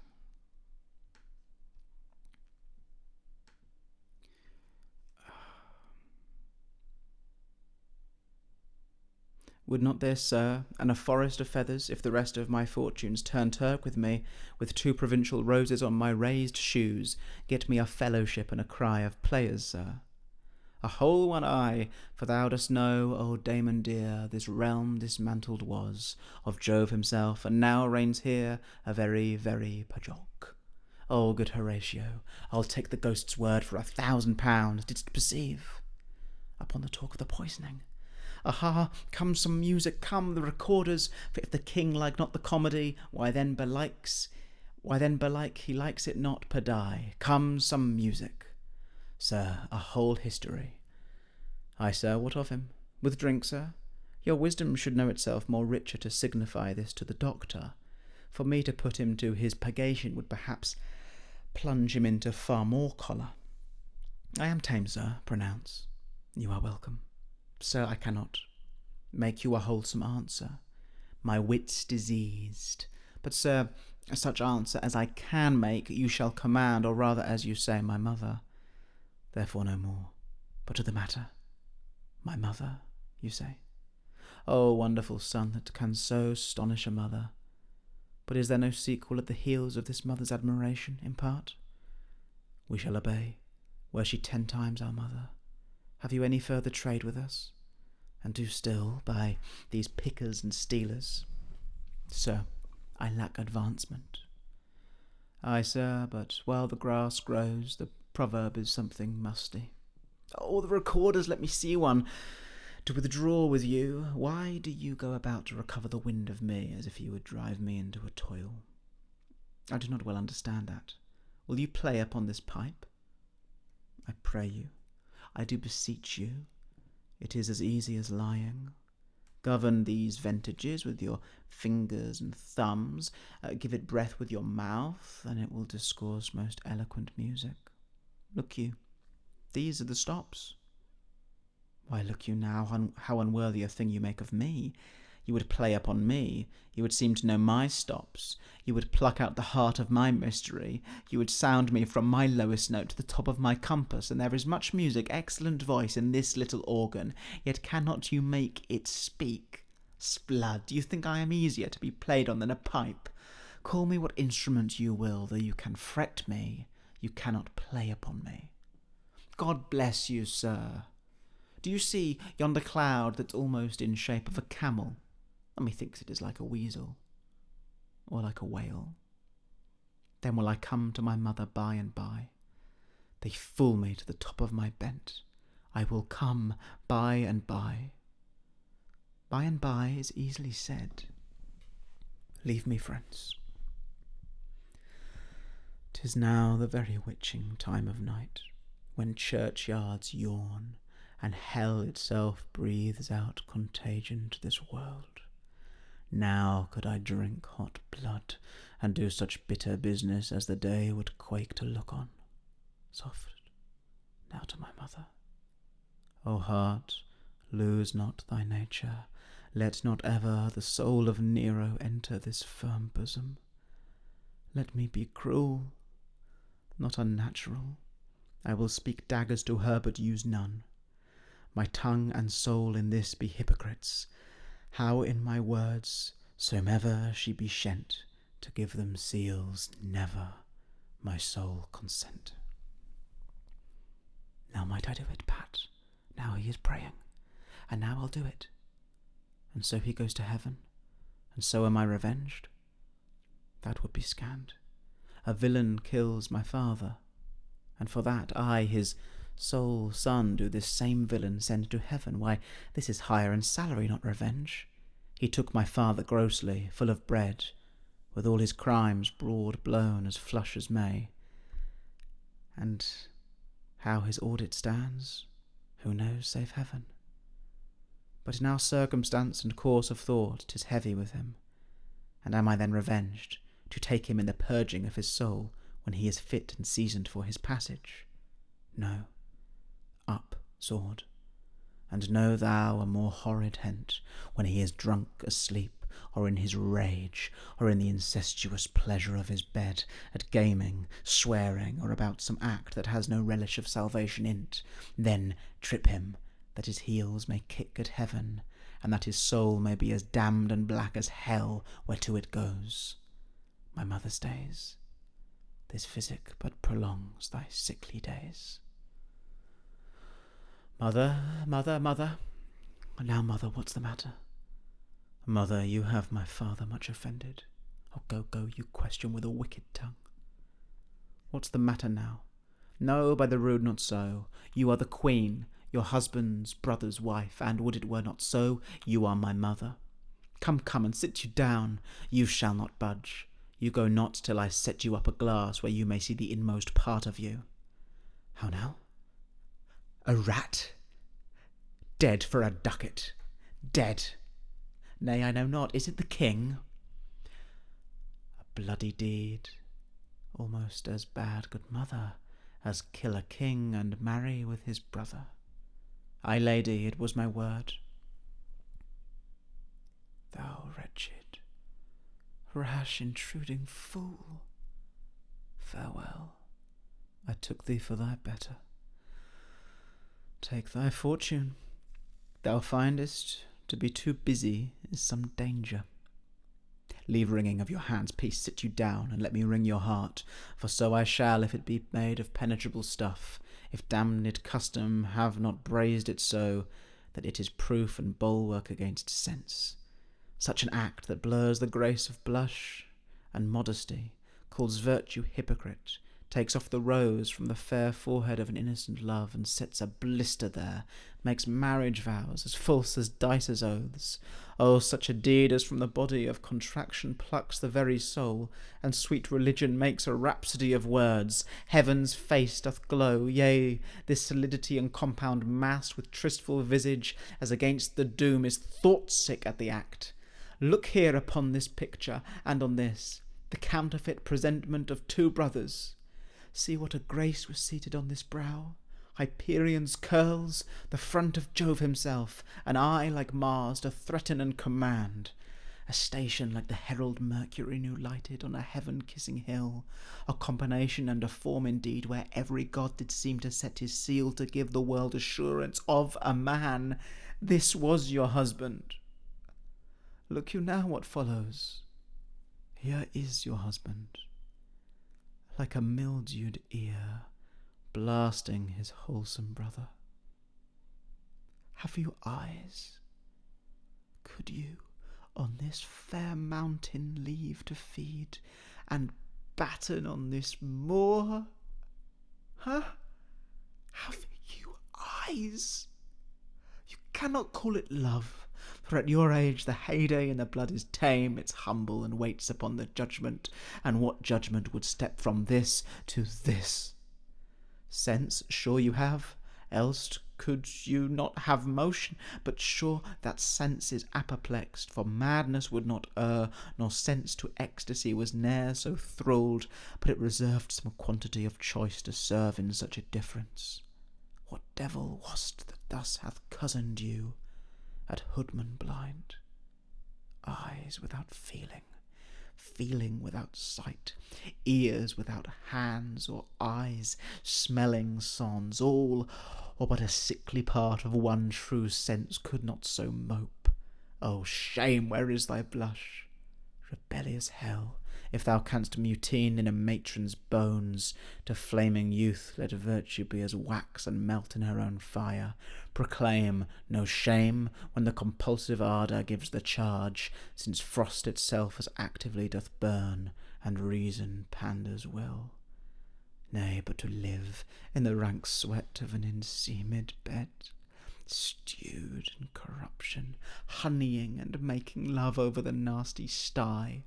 Would not this, sir, and a forest of feathers, if the rest of my fortunes turn Turk with me, with 2 provincial roses on my raised shoes, get me a fellowship and a cry of players, sir? A whole one eye, for thou dost know, O Damon dear, this realm dismantled was, of Jove himself, and now reigns here a very, very Pajok. O good Horatio, I'll take the ghost's word for £1,000, didst perceive? Upon the talk of the poisoning. Aha, come some music, come the recorders, for if the king like not the comedy, why then belike he likes it not per die. Come some music. Sir, a whole history. Ay, sir, what of him? With drink, sir? Your wisdom should know itself more richer to signify this to the doctor. For me to put him to his purgation would perhaps plunge him into far more choler. I am tame, sir, pronounce. You are welcome. Sir, I cannot make you a wholesome answer. My wit's diseased. But, sir, such answer as I can make you shall command, or rather, as you say, my mother. Therefore no more. But to the matter. My mother, you say? O wonderful son that can so astonish a mother. But is there no sequel at the heels of this mother's admiration, in part? We shall obey, were she 10 times our mother. Have you any further trade with us? And do still, by these pickers and stealers? Sir, I lack advancement. Ay, sir, but while the grass grows, the proverb is something musty. Oh, the recorders, let me see one. To withdraw with you, why do you go about to recover the wind of me, as if you would drive me into a toil? I do not well understand that. Will you play upon this pipe? I pray you, I do beseech you, it is as easy as lying. Govern these ventages with your fingers and thumbs, give it breath with your mouth, and it will discourse most eloquent music. Look you, these are the stops. Why, look you now, how unworthy a thing you make of me. You would play upon me, you would seem to know my stops, you would pluck out the heart of my mystery, you would sound me from my lowest note to the top of my compass, and there is much music, excellent voice in this little organ, yet cannot you make it speak? Splud, do you think I am easier to be played on than a pipe? Call me what instrument you will, though you can fret me, you cannot play upon me. God bless you, sir. Do you see yonder cloud that's almost in shape of a camel? Methinks it is like a weasel, or like a whale. Then will I come to my mother by and by. They fool me to the top of my bent. I will come by and by. By and by is easily said. Leave me, friends. 'Tis now the very witching time of night, when churchyards yawn, and hell itself breathes out contagion to this world. Now could I drink hot blood, and do such bitter business as the day would quake to look on. Soft, now to my mother. O heart, lose not thy nature, let not ever the soul of Nero enter this firm bosom. Let me be cruel, not unnatural. I will speak daggers to her, but use none. My tongue and soul in this be hypocrites. How in my words, somever she be shent, to give them seals, never my soul consent. Now might I do it, Pat. Now he is praying, and now I'll do it. And so he goes to heaven, and so am I revenged? That would be scanned. A villain kills my father, and for that I, his sole son, do this same villain send to heaven. Why, this is hire and salary, not revenge. He took my father grossly, full of bread, with all his crimes broad blown as flush as May. And how his audit stands, who knows save heaven? But in our circumstance and course of thought 'tis heavy with him. And am I then revenged, to take him in the purging of his soul, when he is fit and seasoned for his passage? No. Up, sword, and know thou a more horrid hent, when he is drunk asleep, or in his rage, or in the incestuous pleasure of his bed, at gaming, swearing, or about some act that has no relish of salvation in't. Then trip him, that his heels may kick at heaven, and that his soul may be as damned and black as hell whereto it goes. My mother stays. This physic but prolongs thy sickly days. Mother, mother, mother. Now, mother, what's the matter? Mother, you have my father much offended. Oh, go, go, you question with a wicked tongue. What's the matter now? No, by the rood, not so. You are the queen, your husband's brother's wife, and would it were not so, you are my mother. Come, come, and sit you down. You shall not budge. You go not till I set you up a glass where you may see the inmost part of you. How now? A rat? Dead for a ducat. Dead. Nay, I know not. Is it the king? A bloody deed. Almost as bad, good mother, as kill a king and marry with his brother. Ay, lady, it was my word. Thou wretched, rash, intruding fool, farewell. I took thee for thy better. Take thy fortune. Thou findest to be too busy is some danger. Leave wringing of your hands, peace, sit you down, and let me wring your heart, for so I shall, if it be made of penetrable stuff, if damned custom have not brazed it so, that it is proof and bulwark against sense. Such an act that blurs the grace of blush and modesty, calls virtue hypocrite, takes off the rose from the fair forehead of an innocent love, and sets a blister there, makes marriage vows as false as dice's oaths. Oh, such a deed as from the body of contraction plucks the very soul, and sweet religion makes a rhapsody of words. Heaven's face doth glow, yea, this solidity and compound mass with tristful visage, as against the doom, is thought-sick at the act. Look here upon this picture, and on this, the counterfeit presentment of two brothers. See what a grace was seated on this brow, Hyperion's curls, the front of Jove himself, an eye like Mars to threaten and command, a station like the herald Mercury new lighted on a heaven-kissing hill, a combination and a form indeed where every god did seem to set his seal to give the world assurance of a man. This was your husband. Look you now what follows. Here is your husband, like a mildewed ear, blasting his wholesome brother. Have you eyes? Could you on this fair mountain leave to feed, and batten on this moor? Huh? Have you eyes? You cannot call it love, for at your age the heyday in the blood is tame, it's humble, and waits upon the judgment, and what judgment would step from this to this? Sense, sure you have, else could you not have motion, but sure that sense is apoplexed, for madness would not err, nor sense to ecstasy was ne'er so thralled, but it reserved some quantity of choice to serve in such a difference. What devil was't that thus hath cozened you, at hoodman blind? Eyes without feeling, feeling without sight, ears without hands or eyes, smelling sans, all, or but a sickly part of one true sense could not so mope. O shame, where is thy blush? Rebellious hell, if thou canst mutine in a matron's bones, to flaming youth let virtue be as wax and melt in her own fire. Proclaim no shame when the compulsive ardour gives the charge, since frost itself as actively doth burn, and reason panders will. Nay, but to live in the rank sweat of an enseamed bed, stewed in corruption, honeying and making love over the nasty sty,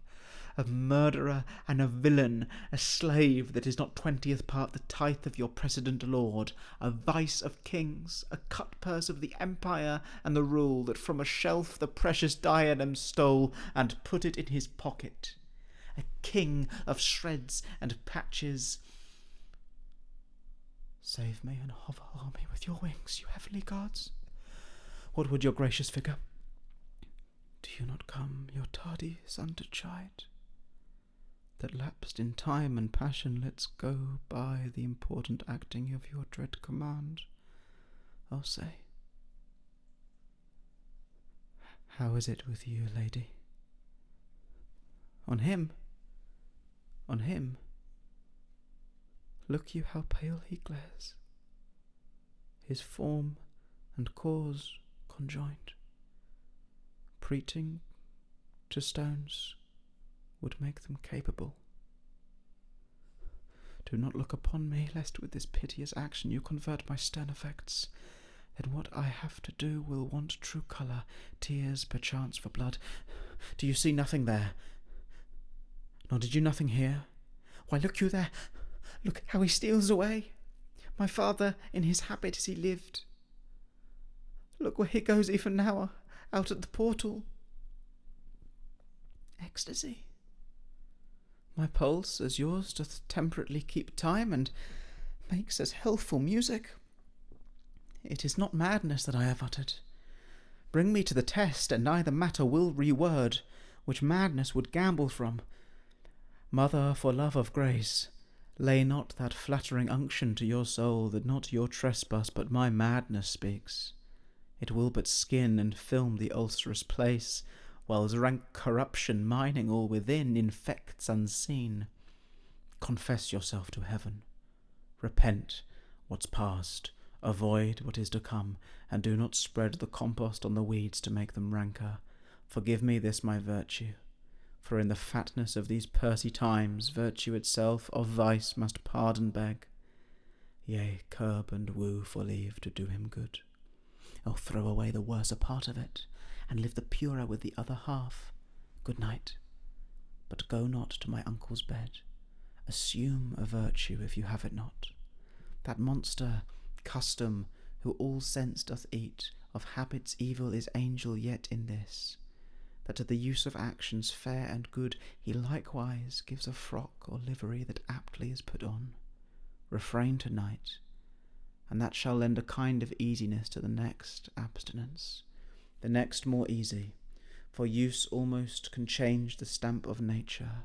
a murderer and a villain, a slave that is not 20th part the tithe of your precedent lord, a vice of kings, a cut-purse of the empire and the rule, that from a shelf the precious diadem stole and put it in his pocket, a king of shreds and patches. Save me and hover o'er me with your wings, you heavenly gods. What would your gracious figure? Do you not come, your tardy son to chide? That lapsed in time and passion lets go by the important acting of your dread command. Oh, say, How is it with you, lady? On him? On him? Look you how pale he glares, his form and cause conjoined. Preaching to stones would make them capable. Do not look upon me, lest with this piteous action you convert my stern effects. Then what I have to do will want true colour, tears perchance for blood. Do you see nothing there? Nor did you nothing hear? Why, look you there! Look how he steals away! My father in his habit as he lived. Look where he goes even now, out at the portal. Ecstasy. My pulse, as yours, doth temperately keep time, and makes as healthful music. It is not madness that I have uttered. Bring me to the test, and I the matter will reword, which madness would gamble from. Mother, for love of grace, lay not that flattering unction to your soul that not your trespass but my madness speaks. It will but skin and film the ulcerous place, whiles rank corruption mining all within infects unseen. Confess yourself to heaven. Repent what's past, avoid what is to come, and do not spread the compost on the weeds to make them ranker. Forgive me this my virtue, for in the fatness of these pursy times virtue itself of vice must pardon beg. Yea, curb and woo for leave to do him good. Oh, throw away the worser part of it, and live the purer with the other half. Good night. But go not to my uncle's bed. Assume a virtue if you have it not. That monster, custom, who all sense doth eat, of habits evil is angel yet in this, that to the use of actions fair and good he likewise gives a frock or livery that aptly is put on. Refrain to-night, and that shall lend a kind of easiness to the next abstinence. The next more easy, for use almost can change the stamp of nature,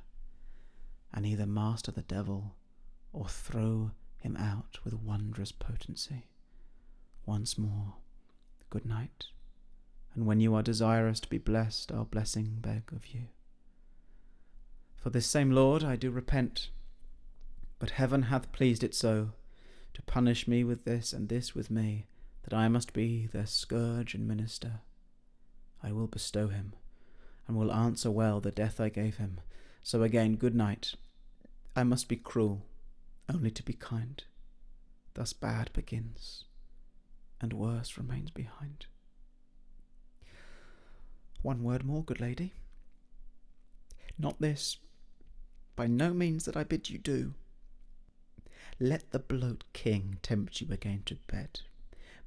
and either master the devil, or throw him out with wondrous potency. Once more, good night, and when you are desirous to be blessed, our blessing beg of you. For this same Lord I do repent, but heaven hath pleased it so, to punish me with this and this with me, that I must be their scourge and minister. I will bestow him, and will answer well the death I gave him. So again, good night. I must be cruel, only to be kind. Thus bad begins, and worse remains behind. One word more, good lady. Not this, by no means that I bid you do. Let the bloat king tempt you again to bed,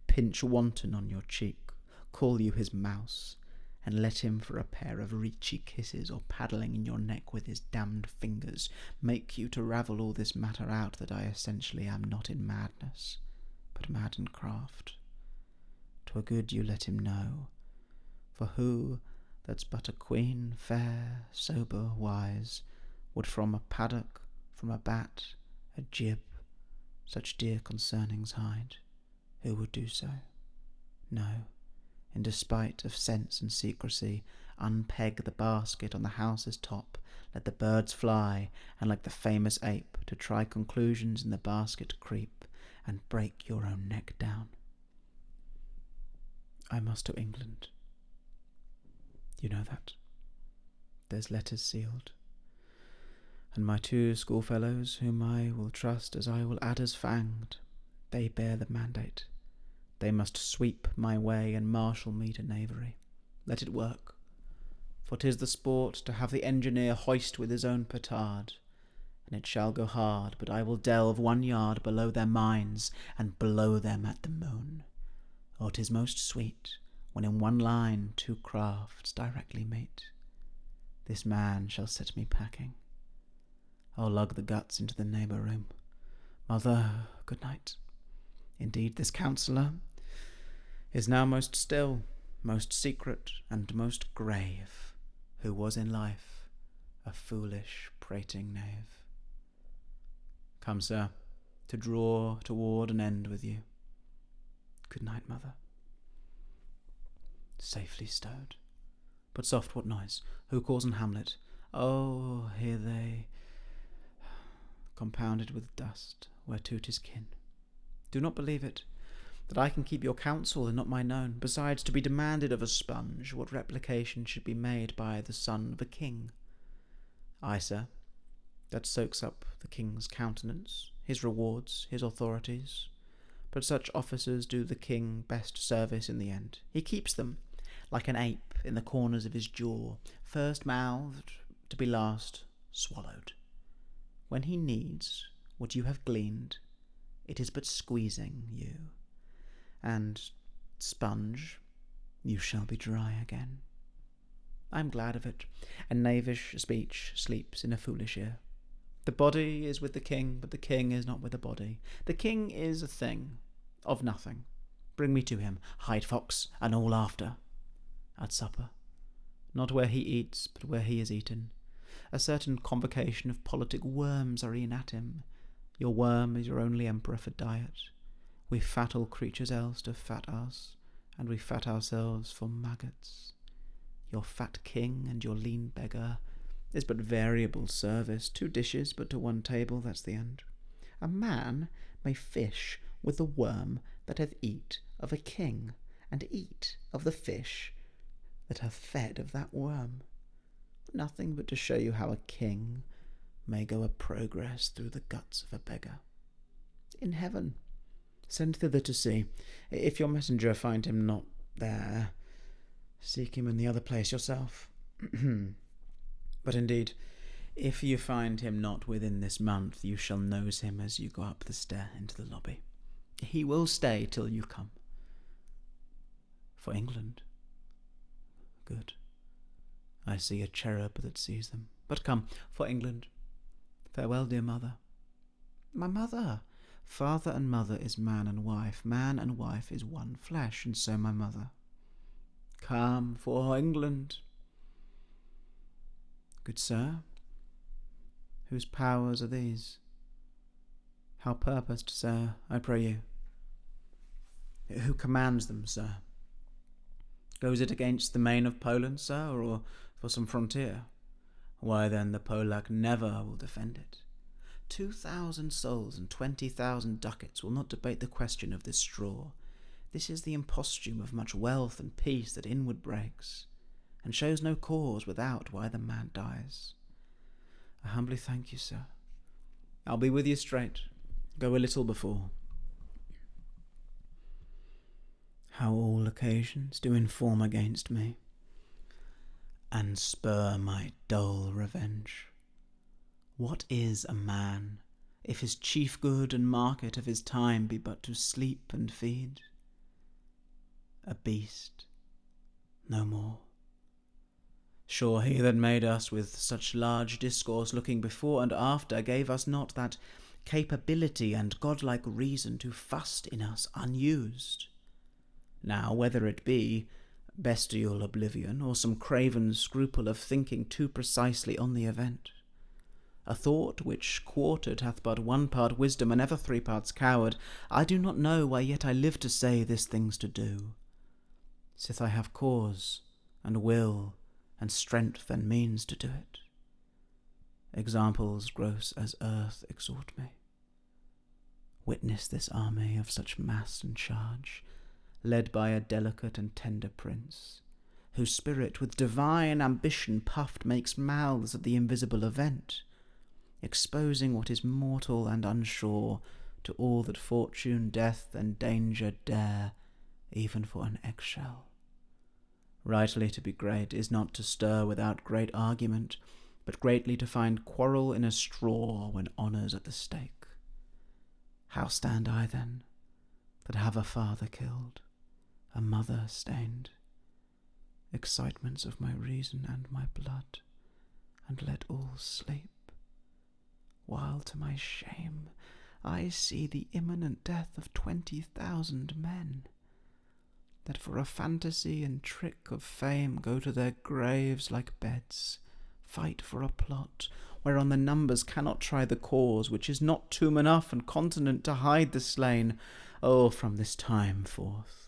pinch wanton on your cheek, call you his mouse, and let him for a pair of reechy kisses, or paddling in your neck with his damned fingers, make you to ravel all this matter out, that I essentially am not in madness, but mad in craft. 'Twere good you let him know, for who that's but a queen, fair, sober, wise, would from a paddock, from a bat, a jib, such dear concernings hide? Who would do so? No, in despite of sense and secrecy, unpeg the basket on the house's top, let the birds fly, and like the famous ape, to try conclusions in the basket creep, and break your own neck down. I must to England. You know that. There's letters sealed, and my 2 schoolfellows, whom I will trust as I will adders fanged, they bear the mandate. They must sweep my way and marshal me to knavery. Let it work, for 'tis the sport to have the engineer hoist with his own petard, and it shall go hard, but I will delve 1 yard below their minds, and blow them at the moon. Oh, 'tis most sweet, when in 1 line 2 crafts directly meet. This man shall set me packing. I'll lug the guts into the neighbour room. Mother, good night. Indeed, this counsellor is now most still, most secret, and most grave, who was in life a foolish prating knave. Come, sir, to draw toward an end with you. Good night, mother. Safely stowed. But soft, what noise? Who calls on Hamlet? Oh, here they, compounded with dust, whereto 'tis kin. Do not believe it, that I can keep your counsel and not mine own. Besides, to be demanded of a sponge, what replication should be made by the son of a king? Ay, sir, that soaks up the king's countenance, his rewards, his authorities. But such officers do the king best service in the end. He keeps them, like an ape in the corners of his jaw, first mouthed to be last swallowed. When he needs what you have gleaned, it is but squeezing you, and, sponge, you shall be dry again. I am glad of it, and knavish speech sleeps in a foolish ear. The body is with the king, but the king is not with the body. The king is a thing, of nothing. Bring me to him, hide fox, and all after. At supper, not where he eats, but where he is eaten. A certain convocation of politic worms are e'en at him. Your worm is your only emperor for diet. We fat all creatures else to fat us, and we fat ourselves for maggots. Your fat king and your lean beggar is but variable service, 2 dishes, but to 1 table, that's the end. A man may fish with the worm that hath eat of a king, and eat of the fish that hath fed of that worm. Nothing but to show you how a king may go a progress through the guts of a beggar. In heaven, send thither to see. If your messenger find him not there, seek him in the other place yourself. But indeed, if you find him not within this month, you shall nose him as you go up the stair into the lobby. He will stay till you come. For England. Good. I see a cherub that sees them. But come, for England. Farewell, dear mother. My mother! Father and mother is man and wife. Man and wife is one flesh, and so my mother. Come, for England. Good sir, whose powers are these? How purposed, sir, I pray you? Who commands them, sir? Goes it against the main of Poland, sir, or for some frontier? Why then the Polak never will defend it. 2,000 souls and 20,000 ducats will not debate the question of this straw. This is the impostume of much wealth and peace that inward breaks, and shows no cause without why the man dies. I humbly thank you, sir. I'll be with you straight. Go a little before. How all occasions do inform against me, and spur my dull revenge. What is a man, if his chief good and market of his time be but to sleep and feed? A beast, no more. Sure he that made us with such large discourse looking before and after gave us not that capability and godlike reason to fust in us unused. Now, whether it be bestial oblivion or some craven scruple of thinking too precisely on the event, a thought which quartered hath but 1 part wisdom and ever 3 parts coward, I do not know why yet I live to say this thing's to do, sith I have cause and will and strength and means to do it. Examples gross as earth exhort me. Witness this army of such mass and charge, led by a delicate and tender prince, whose spirit with divine ambition puffed makes mouths at the invisible event, exposing what is mortal and unsure to all that fortune, death, and danger dare, even for an eggshell. Rightly to be great is not to stir without great argument, but greatly to find quarrel in a straw when honour's at the stake. How stand I then, that have a father killed, a mother stained, excitements of my reason and my blood, and let all sleep, while to my shame I see the imminent death of 20,000 men, that for a fantasy and trick of fame go to their graves like beds, fight for a plot, whereon the numbers cannot try the cause, which is not tomb enough and continent to hide the slain. Oh, from this time forth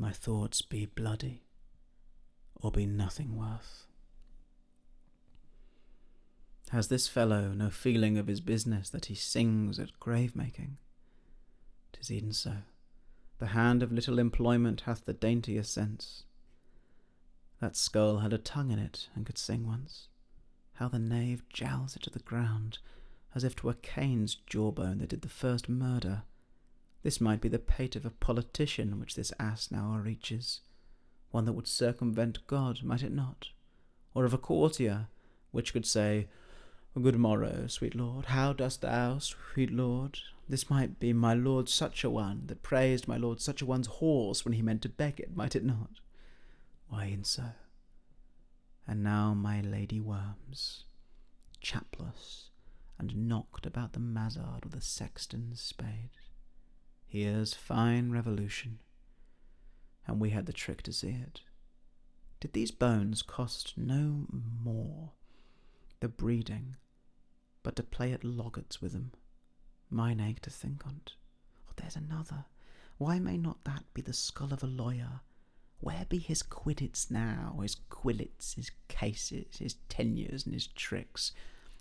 my thoughts be bloody, or be nothing worth. Has this fellow no feeling of his business that he sings at grave-making? 'Tis e'en so. The hand of little employment hath the daintier sense. That skull had a tongue in it, and could sing once. How the knave jowls it to the ground, as if 'twere Cain's jawbone that did the first murder. This might be the pate of a politician which this ass now reaches, one that would circumvent God, might it not? Or of a courtier, which could say, Good morrow, sweet lord, how dost thou, sweet lord? This might be my lord such a one, that praised my lord such a one's horse when he meant to beg it, might it not? Why, e'en so. And now my lady worms, chapless, and knocked about the mazzard with a sexton's spade. Here's fine revolution, and we had the trick to see it. Did these bones cost no more the breeding, but to play at loggards with them? Mine ache to think on't. Oh, there's another. Why may not that be the skull of a lawyer? Where be his quiddits now, his quillets, his cases, his tenures, and his tricks?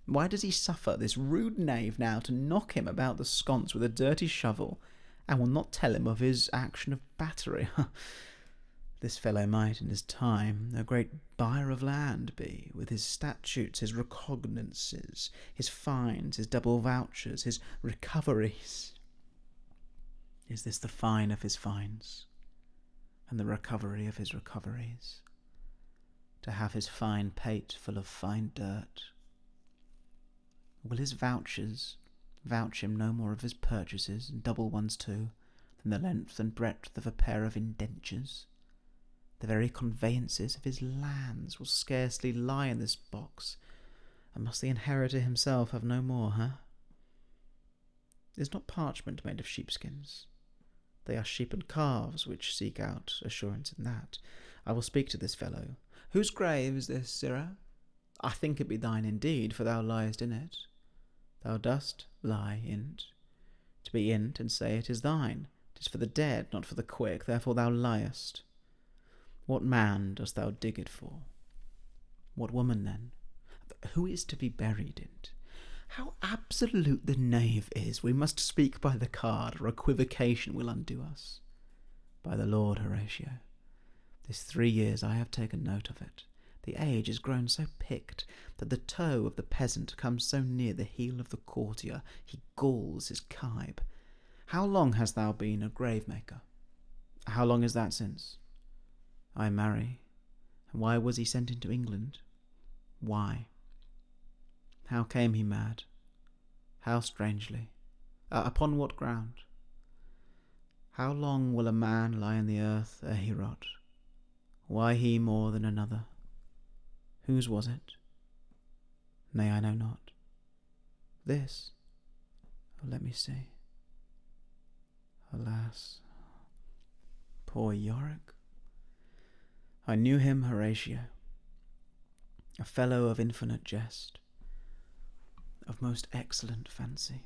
Why does he suffer this rude knave now to knock him about the sconce with a dirty shovel, and will not tell him of his action of battery? This fellow might, in his time, a great buyer of land be, with his statutes, his recognizances, his fines, his double vouchers, his recoveries. Is this the fine of his fines, and the recovery of his recoveries? To have his fine pate full of fine dirt? Will his vouchers vouch him no more of his purchases, and double ones too, than the length and breadth of a pair of indentures? The very conveyances of his lands will scarcely lie in this box, and must the inheritor himself have no more, Is not parchment made of sheepskins? They are sheep and calves which seek out assurance in that. I will speak to this fellow. Whose grave is this, sirrah? I think it be thine indeed, for thou liest in it. Thou dost lie in't. To be in't and say it is thine. 'Tis for the dead, not for the quick, therefore thou liest. What man dost thou dig it for? What woman, then? Who is to be buried in't? How absolute the knave is! We must speak by the card, or equivocation will undo us. By the Lord, Horatio, this 3 years I have taken note of it. The age is grown so picked that the toe of the peasant comes so near the heel of the courtier, he galls his kibe. How long hast thou been a grave-maker? How long is that since? I marry. And why was he sent into England? Why? How came he mad? How strangely? Upon what ground? How long will a man lie in the earth ere he rot? Why he more than another? Whose was it? Nay, I know not. This? Oh, let me see. Alas, poor Yorick. I knew him, Horatio, a fellow of infinite jest, of most excellent fancy.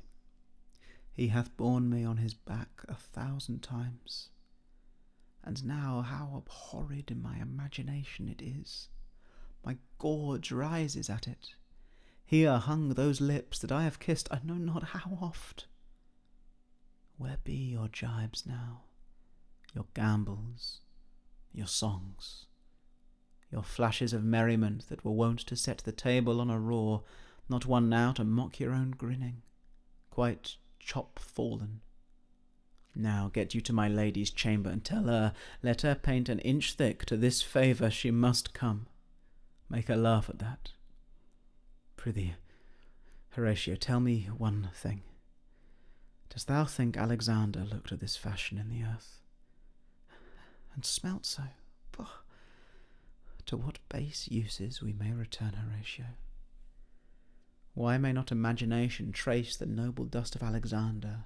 He hath borne me on his back 1,000 times, and now how abhorred in my imagination it is! My gorge rises at it. Here hung those lips that I have kissed I know not how oft. Where be your gibes now, your gambols, your songs, your flashes of merriment that were wont to set the table on a roar, not one now to mock your own grinning, quite chop-fallen? Now get you to my lady's chamber, and tell her, let her paint an inch thick, to this favour she must come. Make her laugh at that. Prithee, Horatio, tell me one thing. Dost thou think Alexander looked at this fashion in the earth, and smelt so? Bah! To what base uses we may return, Horatio. Why may not imagination trace the noble dust of Alexander,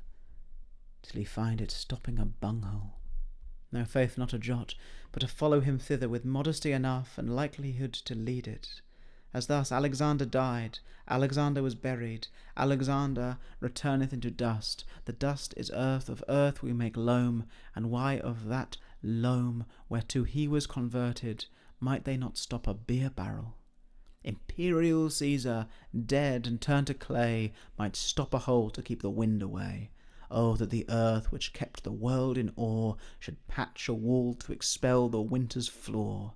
till he find it stopping a bunghole? No, faith, not a jot, but to follow him thither with modesty enough and likelihood to lead it. As thus Alexander died, Alexander was buried, Alexander returneth into dust. The dust is earth, of earth we make loam, and why of that loam whereto he was converted might they not stop a beer barrel? Imperial Caesar, dead and turned to clay, might stop a hole to keep the wind away. Oh, that the earth which kept the world in awe should patch a wall to expel the winter's flaw.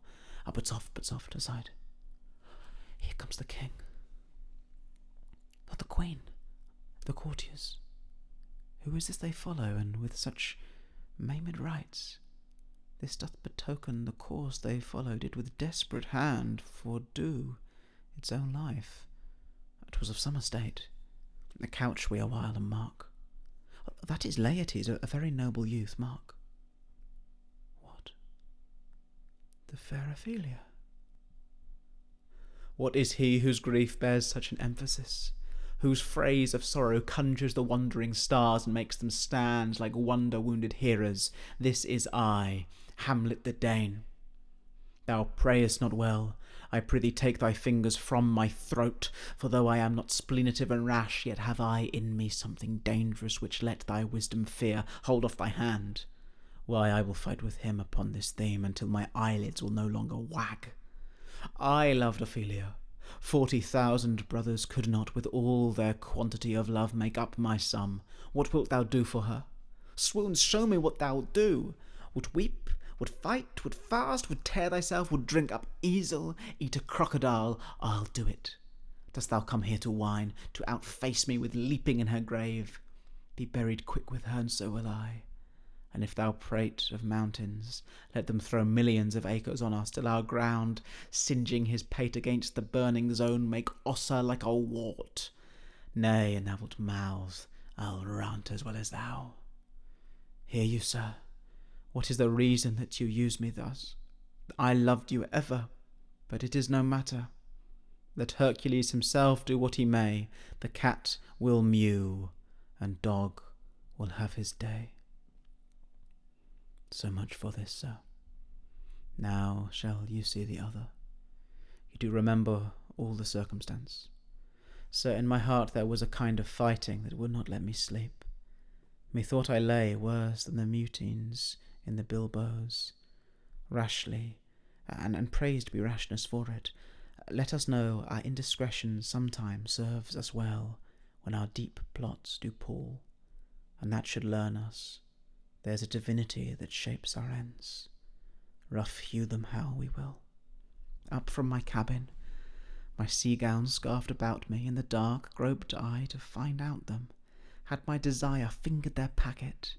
But soft, aside. Here comes the king. Not the queen, the courtiers. Who is this they follow, and with such maimed rites? This doth betoken the course they followed it with desperate hand, fordo its own life. 'Twas of some estate. Couch we a while and mark. That is Laertes, a very noble youth, mark. What? The fair Ophelia? What is he whose grief bears such an emphasis? Whose phrase of sorrow conjures the wandering stars and makes them stand like wonder-wounded hearers? This is I, Hamlet the Dane. Thou prayest not well. I prithee take thy fingers from my throat, for though I am not spleenative and rash, yet have I in me something dangerous which let thy wisdom fear. Hold off thy hand. Why, I will fight with him upon this theme until my eyelids will no longer wag. I loved Ophelia. 40,000 brothers could not, with all their quantity of love, make up my sum. What wilt thou do for her? Swoons, show me what thou wilt do. Would weep, would fight, would fast, would tear thyself, would drink up easel, eat a crocodile? I'll do it. Dost thou come here to whine, to outface me with leaping in her grave? Be buried quick with her, and so will I. And if thou prate of mountains, let them throw millions of acres on us, till our ground, singeing his pate against the burning zone, make Ossa like a wart. Nay, and thou wilt mouth, I'll rant as well as thou. Hear you, sir, what is the reason that you use me thus? I loved you ever, but it is no matter. Let Hercules himself do what he may, the cat will mew, and dog will have his day. So much for this, sir. Now shall you see the other. You do remember all the circumstance. Sir, in my heart there was a kind of fighting that would not let me sleep. Methought I lay worse than the mutines in the bilboes, rashly, and praised be rashness for it. Let us know our indiscretion sometime serves us well, when our deep plots do pall, and that should learn us there's a divinity that shapes our ends. Rough hew them how we will. Up from my cabin, my sea gown scarfed about me, in the dark groped I to find out them, had my desire fingered their packet,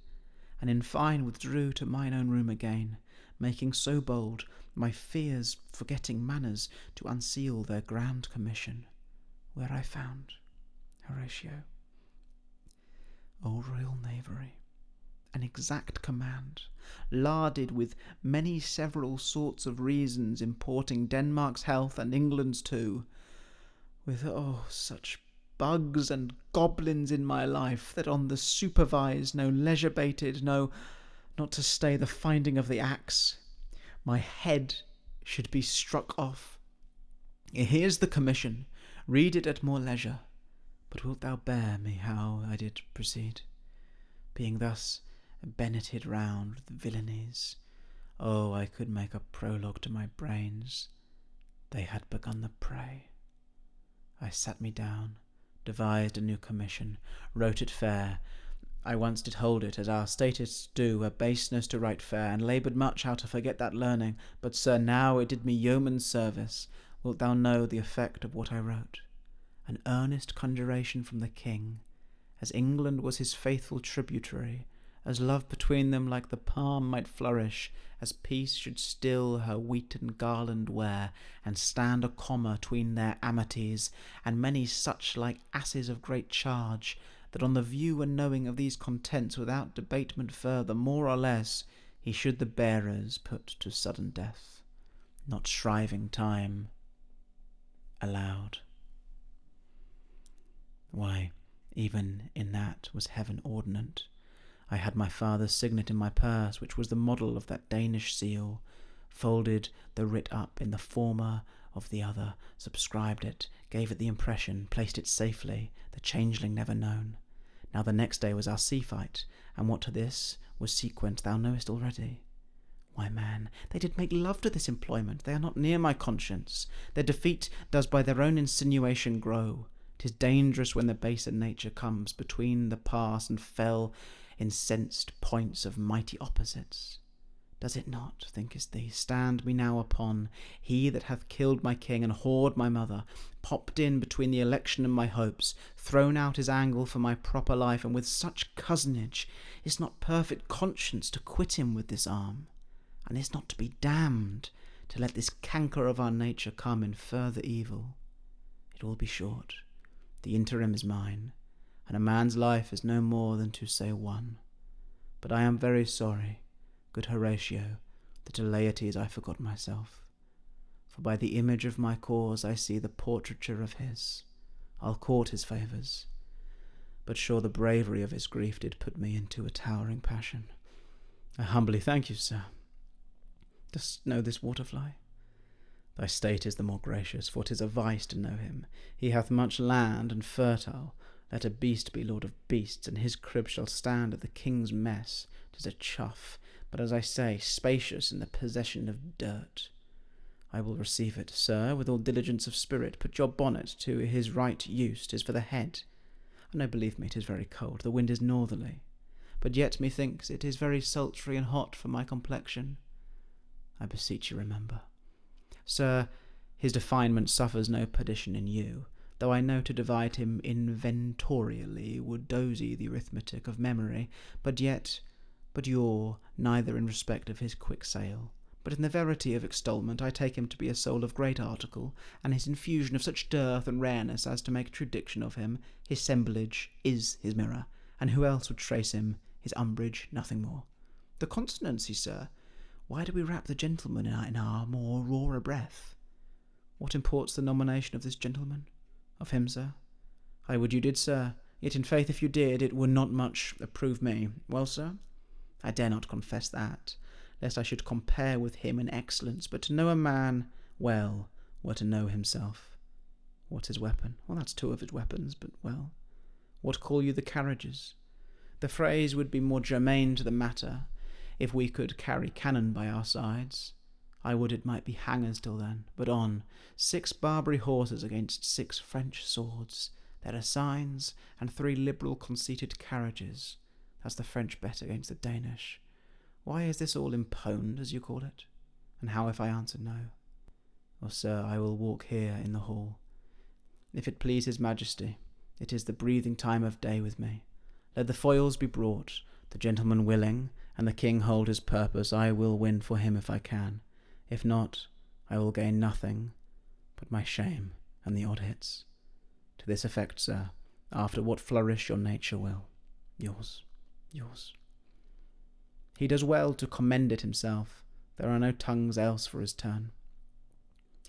and in fine withdrew to mine own room again, making so bold, my fears forgetting manners, to unseal their grand commission, where I found Horatio. O royal knavery! An exact command, larded with many several sorts of reasons importing Denmark's health and England's too, with such bugs and goblins in my life, that on the supervised, no leisure baited, no, not to stay the finding of the axe, my head should be struck off. Here's the commission, read it at more leisure, but wilt thou bear me how I did proceed, being thus benneted round with villainies? Oh, I could make a prologue to my brains. They had begun the prey. I sat me down, devised a new commission, wrote it fair. I once did hold it, as our statists do, a baseness to write fair, and laboured much how to forget that learning. But, sir, now it did me yeoman's service. Wilt thou know the effect of what I wrote? An earnest conjuration from the king, as England was his faithful tributary, as love between them like the palm might flourish, as peace should still her wheaten garland wear, and stand a comma tween their amities, and many such like asses of great charge, that on the view and knowing of these contents, without debatement further, more or less, he should the bearers put to sudden death, not shriving time allowed. Why, even in that was heaven ordinant. I had my father's signet in my purse, which was the model of that Danish seal, folded the writ up in the former of the other, subscribed it, gave it the impression, placed it safely, the changeling never known. Now the next day was our sea fight, and what to this was sequent thou knowest already. Why, man, they did make love to this employment. They are not near my conscience. Their defeat does by their own insinuation grow. 'Tis dangerous when the baser nature comes between the past and fell incensed points of mighty opposites. Does it not, thinkest thee, stand me now upon he that hath killed my king and whored my mother, popped in between the election and my hopes, thrown out his angle for my proper life, and with such cozenage, is not perfect conscience to quit him with this arm, and is not to be damned to let this canker of our nature come in further evil? It will be short. The interim is mine, and a man's life is no more than to say one. But I am very sorry, good Horatio, that to Laertes I forgot myself. For by the image of my cause I see the portraiture of his. I'll court his favours, but sure the bravery of his grief did put me into a towering passion. I humbly thank you, sir. Dost know this waterfly? Thy state is the more gracious, for 'tis a vice to know him. He hath much land and fertile. Let a beast be lord of beasts, and his crib shall stand at the king's mess. 'Tis a chuff, but as I say, spacious in the possession of dirt. I will receive it, sir, with all diligence of spirit. Put your bonnet to his right use. 'Tis for the head. No, believe me, 'tis very cold. The wind is northerly, but yet methinks it is very sultry and hot for my complexion. I beseech you remember. Sir, his definement suffers no perdition in you, though I know to divide him inventorially would dozy the arithmetic of memory, but you're neither in respect of his quick sale, but in the verity of extolment I take him to be a soul of great article, and his infusion of such dearth and rareness as to make true diction of him. His semblage is his mirror, and who else would trace him? His umbrage, nothing more. The consonancy, sir, why do we wrap the gentleman in our more rawer breath? What imports the nomination of this gentleman? Of him, sir? I would you did, sir, yet in faith if you did, it would not much approve me. Well, sir, I dare not confess that, lest I should compare with him in excellence, but to know a man well were to know himself. What's his weapon? Well, that's two of his weapons, but well, what call you the carriages? The phrase would be more germane to the matter, if we could carry cannon by our sides. I would it might be hangers till then. But on, 6 Barbary horses against 6 French swords. There are signs, and 3 liberal conceited carriages. That's the French bet against the Danish. Why is this all imponed, as you call it? And how if I answer no? Or, sir, I will walk here in the hall. If it please his majesty, it is the breathing time of day with me. Let the foils be brought, the gentleman willing, and the king hold his purpose. I will win for him if I can. If not, I will gain nothing but my shame and the odd hits. To this effect, sir, after what flourish your nature will. Yours. He does well to commend it himself. There are no tongues else for his turn.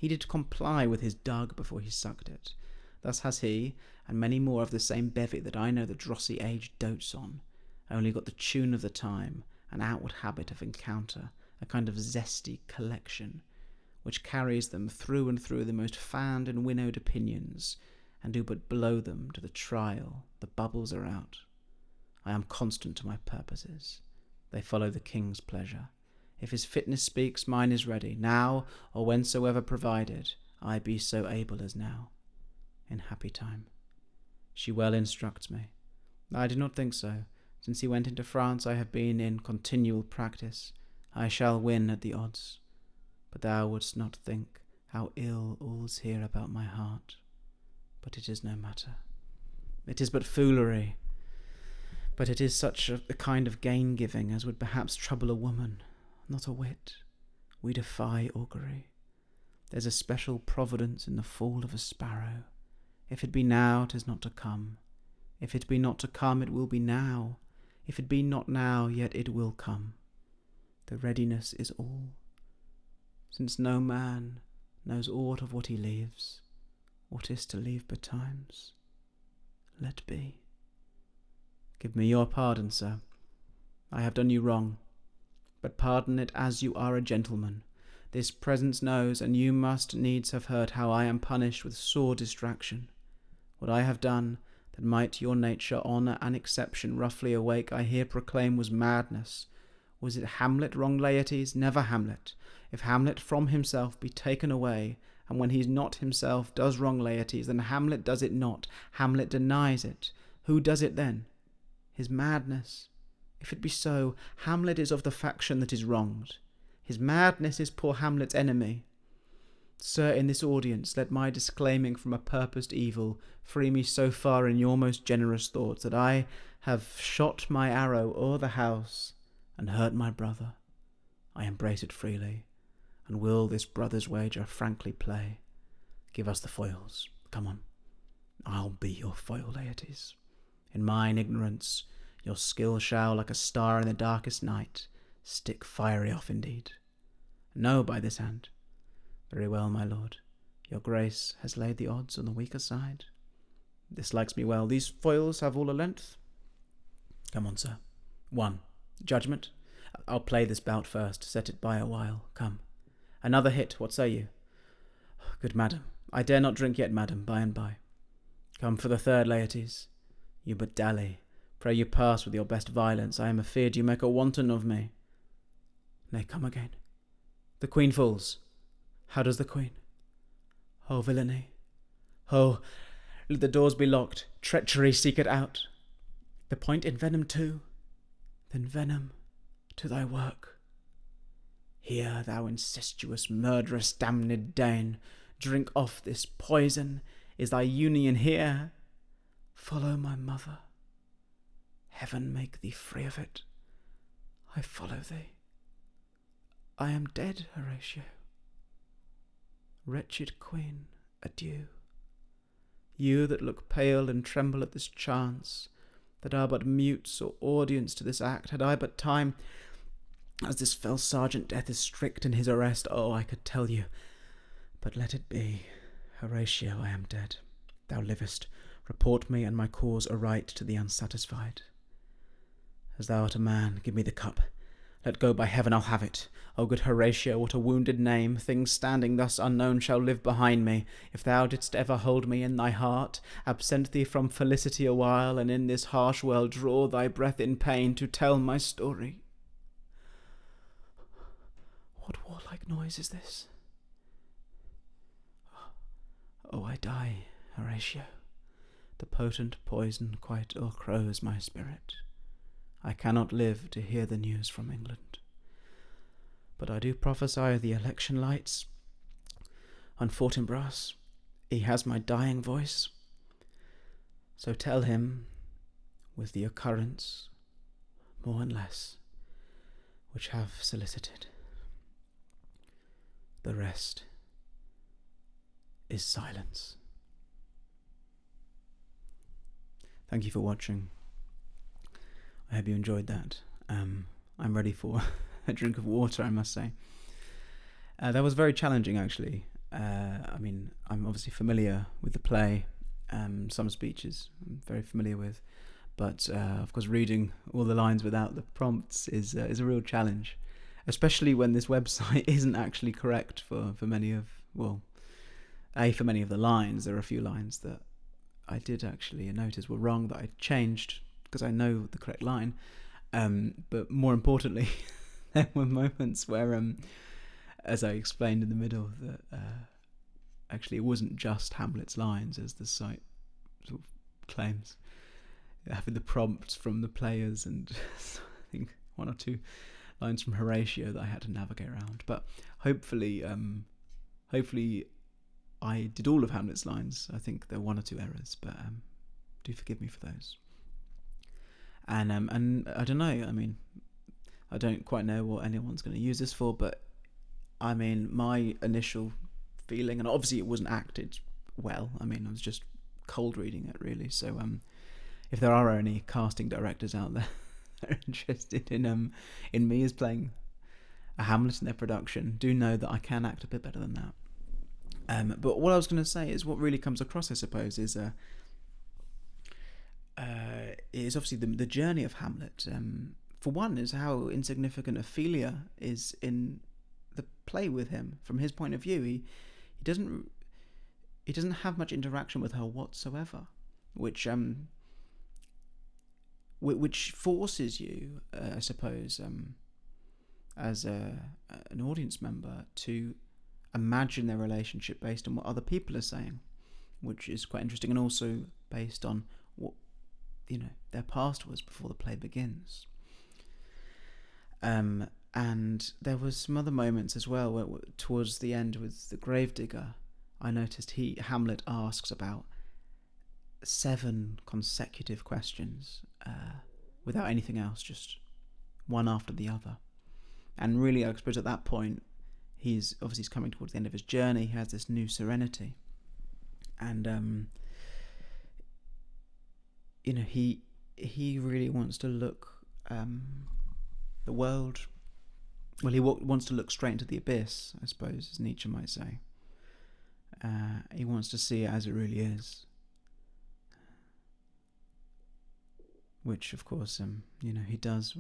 He did comply with his dug before he sucked it. Thus has he, and many more of the same bevy that I know the drossy age dotes on, only got the tune of the time, an outward habit of encounter, a kind of zesty collection, which carries them through and through the most fanned and winnowed opinions, and do but blow them to the trial. The bubbles are out. I am constant to my purposes. They follow the king's pleasure. If his fitness speaks, mine is ready, now or whensoever provided I be so able as now. In happy time. She well instructs me. I do not think so. Since he went into France I have been in continual practice. I shall win at the odds. But thou wouldst not think how ill all's here about my heart. But it is no matter. It is but foolery. But it is such a kind of gain-giving as would perhaps trouble a woman. Not a whit. We defy augury. There's a special providence in the fall of a sparrow. If it be now, 'tis not to come. If it be not to come, it will be now. If it be not now, yet it will come. The readiness is all. Since no man knows aught of what he leaves, what is to leave betimes? Let be. Give me your pardon, sir. I have done you wrong, but pardon it as you are a gentleman. This presence knows, and you must needs have heard how I am punished with sore distraction. What I have done, that might your nature, honour, and exception roughly awake, I here proclaim was madness, Was it Hamlet wrong, Laertes? Never Hamlet. If Hamlet from himself be taken away, and when he's not himself does wrong, Laertes, then Hamlet does it not. Hamlet denies it. Who does it then? His madness. If it be so, Hamlet is of the faction that is wronged. His madness is poor Hamlet's enemy. Sir, in this audience, let my disclaiming from a purposed evil free me so far in your most generous thoughts that I have shot my arrow o'er the house and hurt my brother. I embrace it freely, and will this brother's wager frankly play. Give us the foils. Come on. I'll be your foil, Laertes. In mine ignorance, your skill shall, like a star in the darkest night, stick fiery off indeed. No, by this hand. Very well, my lord. Your grace has laid the odds on the weaker side. This likes me well. These foils have all a length. Come on, sir. 1. Judgment. I'll play this bout first. Set it by a while. Come. Another hit. What say you? Good madam. I dare not drink yet, madam. By and by. Come for the third, Laertes. You but dally. Pray you pass with your best violence. I am afeard you make a wanton of me. Nay, come again. The queen falls. How does the queen? Oh, villainy. Oh, let the doors be locked. Treachery, seek it out. The point in venom too. Then venom to thy work. Here, thou incestuous, murderous, damned Dane, drink off this poison. Is thy union here? Follow my mother. Heaven make thee free of it. I follow thee. I am dead, Horatio. Wretched queen, adieu. You that look pale and tremble at this chance, that are but mutes or audience to this act, had I but time, as this fell sergeant death is strict in his arrest, oh, I could tell you. But let it be. Horatio, I am dead. Thou livest. Report me and my cause aright to the unsatisfied. As thou art a man, give me the cup. Let go, by heaven, I'll have it. O good Horatio, what a wounded name! Things standing thus unknown shall live behind me. If thou didst ever hold me in thy heart, absent thee from felicity a while, and in this harsh world draw thy breath in pain to tell my story. What warlike noise is this? Oh, I die, Horatio. The potent poison quite o'ercrows my spirit. I cannot live to hear the news from England. But I do prophesy the election lights on Fortinbras. He has my dying voice. So tell him, with the occurrence, more and less, which have solicited. The rest is silence. Thank you for watching. I hope you enjoyed that. I'm ready for a drink of water, I must say. That was very challenging, actually. I mean, I'm obviously familiar with the play. Some speeches I'm very familiar with. But, of course, reading all the lines without the prompts is a real challenge. Especially when this website isn't actually correct for many of... Well, for many of the lines. There are a few lines that I did actually notice were wrong that I changed because I know the correct line. But more importantly, there were moments where, as I explained in the middle, that actually it wasn't just Hamlet's lines, as the site sort of claims. Having the prompts from the players and I think one or two lines from Horatio that I had to navigate around. But hopefully I did all of Hamlet's lines. I think there were one or two errors, but do forgive me for those. And I don't know. I mean, I don't quite know what anyone's going to use this for, but I mean, my initial feeling, and obviously it wasn't acted well. I mean, I was just cold reading it, really. So, if there are any casting directors out there that are interested in me as playing a Hamlet in their production, do know that I can act a bit better than that. But what I was going to say is what really comes across, I suppose, is obviously the journey of Hamlet. For one, is how insignificant Ophelia is in the play with him. From his point of view, he doesn't have much interaction with her whatsoever, which forces you, I suppose, as an audience member to imagine their relationship based on what other people are saying, which is quite interesting, and also based on what their past was before the play begins. And there was some other moments as well where, towards the end with the gravedigger, I noticed Hamlet asks about 7 consecutive questions without anything else, just one after the other. And really, I suppose at that point, he's coming towards the end of his journey. He has this new serenity, and he really wants to look the world. Well, he wants to look straight into the abyss, I suppose, as Nietzsche might say. He wants to see it as it really is, which, of course, he does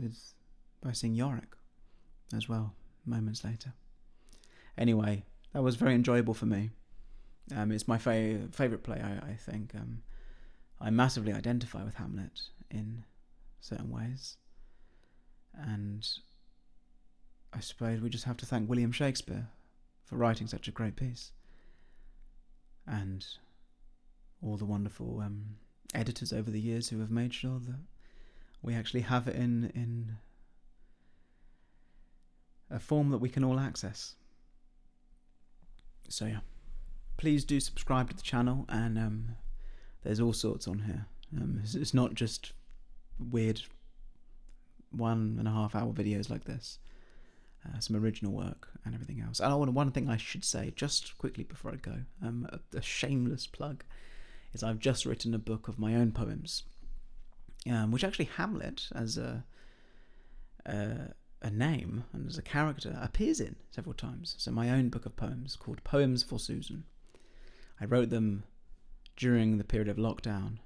by seeing Yorick as well moments later. Anyway, that was very enjoyable for me. It's my favourite play, I think. I massively identify with Hamlet in certain ways, and I suppose we just have to thank William Shakespeare for writing such a great piece, and all the wonderful editors over the years who have made sure that we actually have it in a form that we can all access. So yeah, please do subscribe to the channel, and there's all sorts on here. It's not just weird 1.5 hour videos like this. Some original work and everything else. And one thing I should say just quickly before I go, a shameless plug, is I've just written a book of my own poems, which actually Hamlet as a name and as a character appears in several times. So my own book of poems called Poems for Susan. I wrote them during the period of lockdown,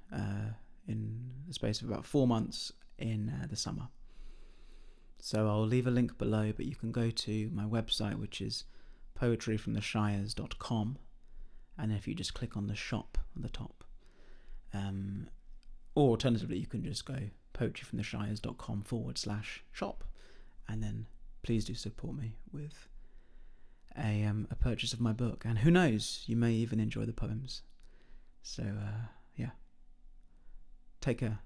in the space of about 4 months in the summer. So I'll leave a link below, but you can go to my website, which is poetryfromtheshires.com, and if you just click on the shop at the top, or alternatively you can just go poetryfromtheshires.com/shop, and then please do support me with a purchase of my book, and who knows, you may even enjoy the poems. So yeah, take care,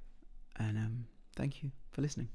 and thank you for listening.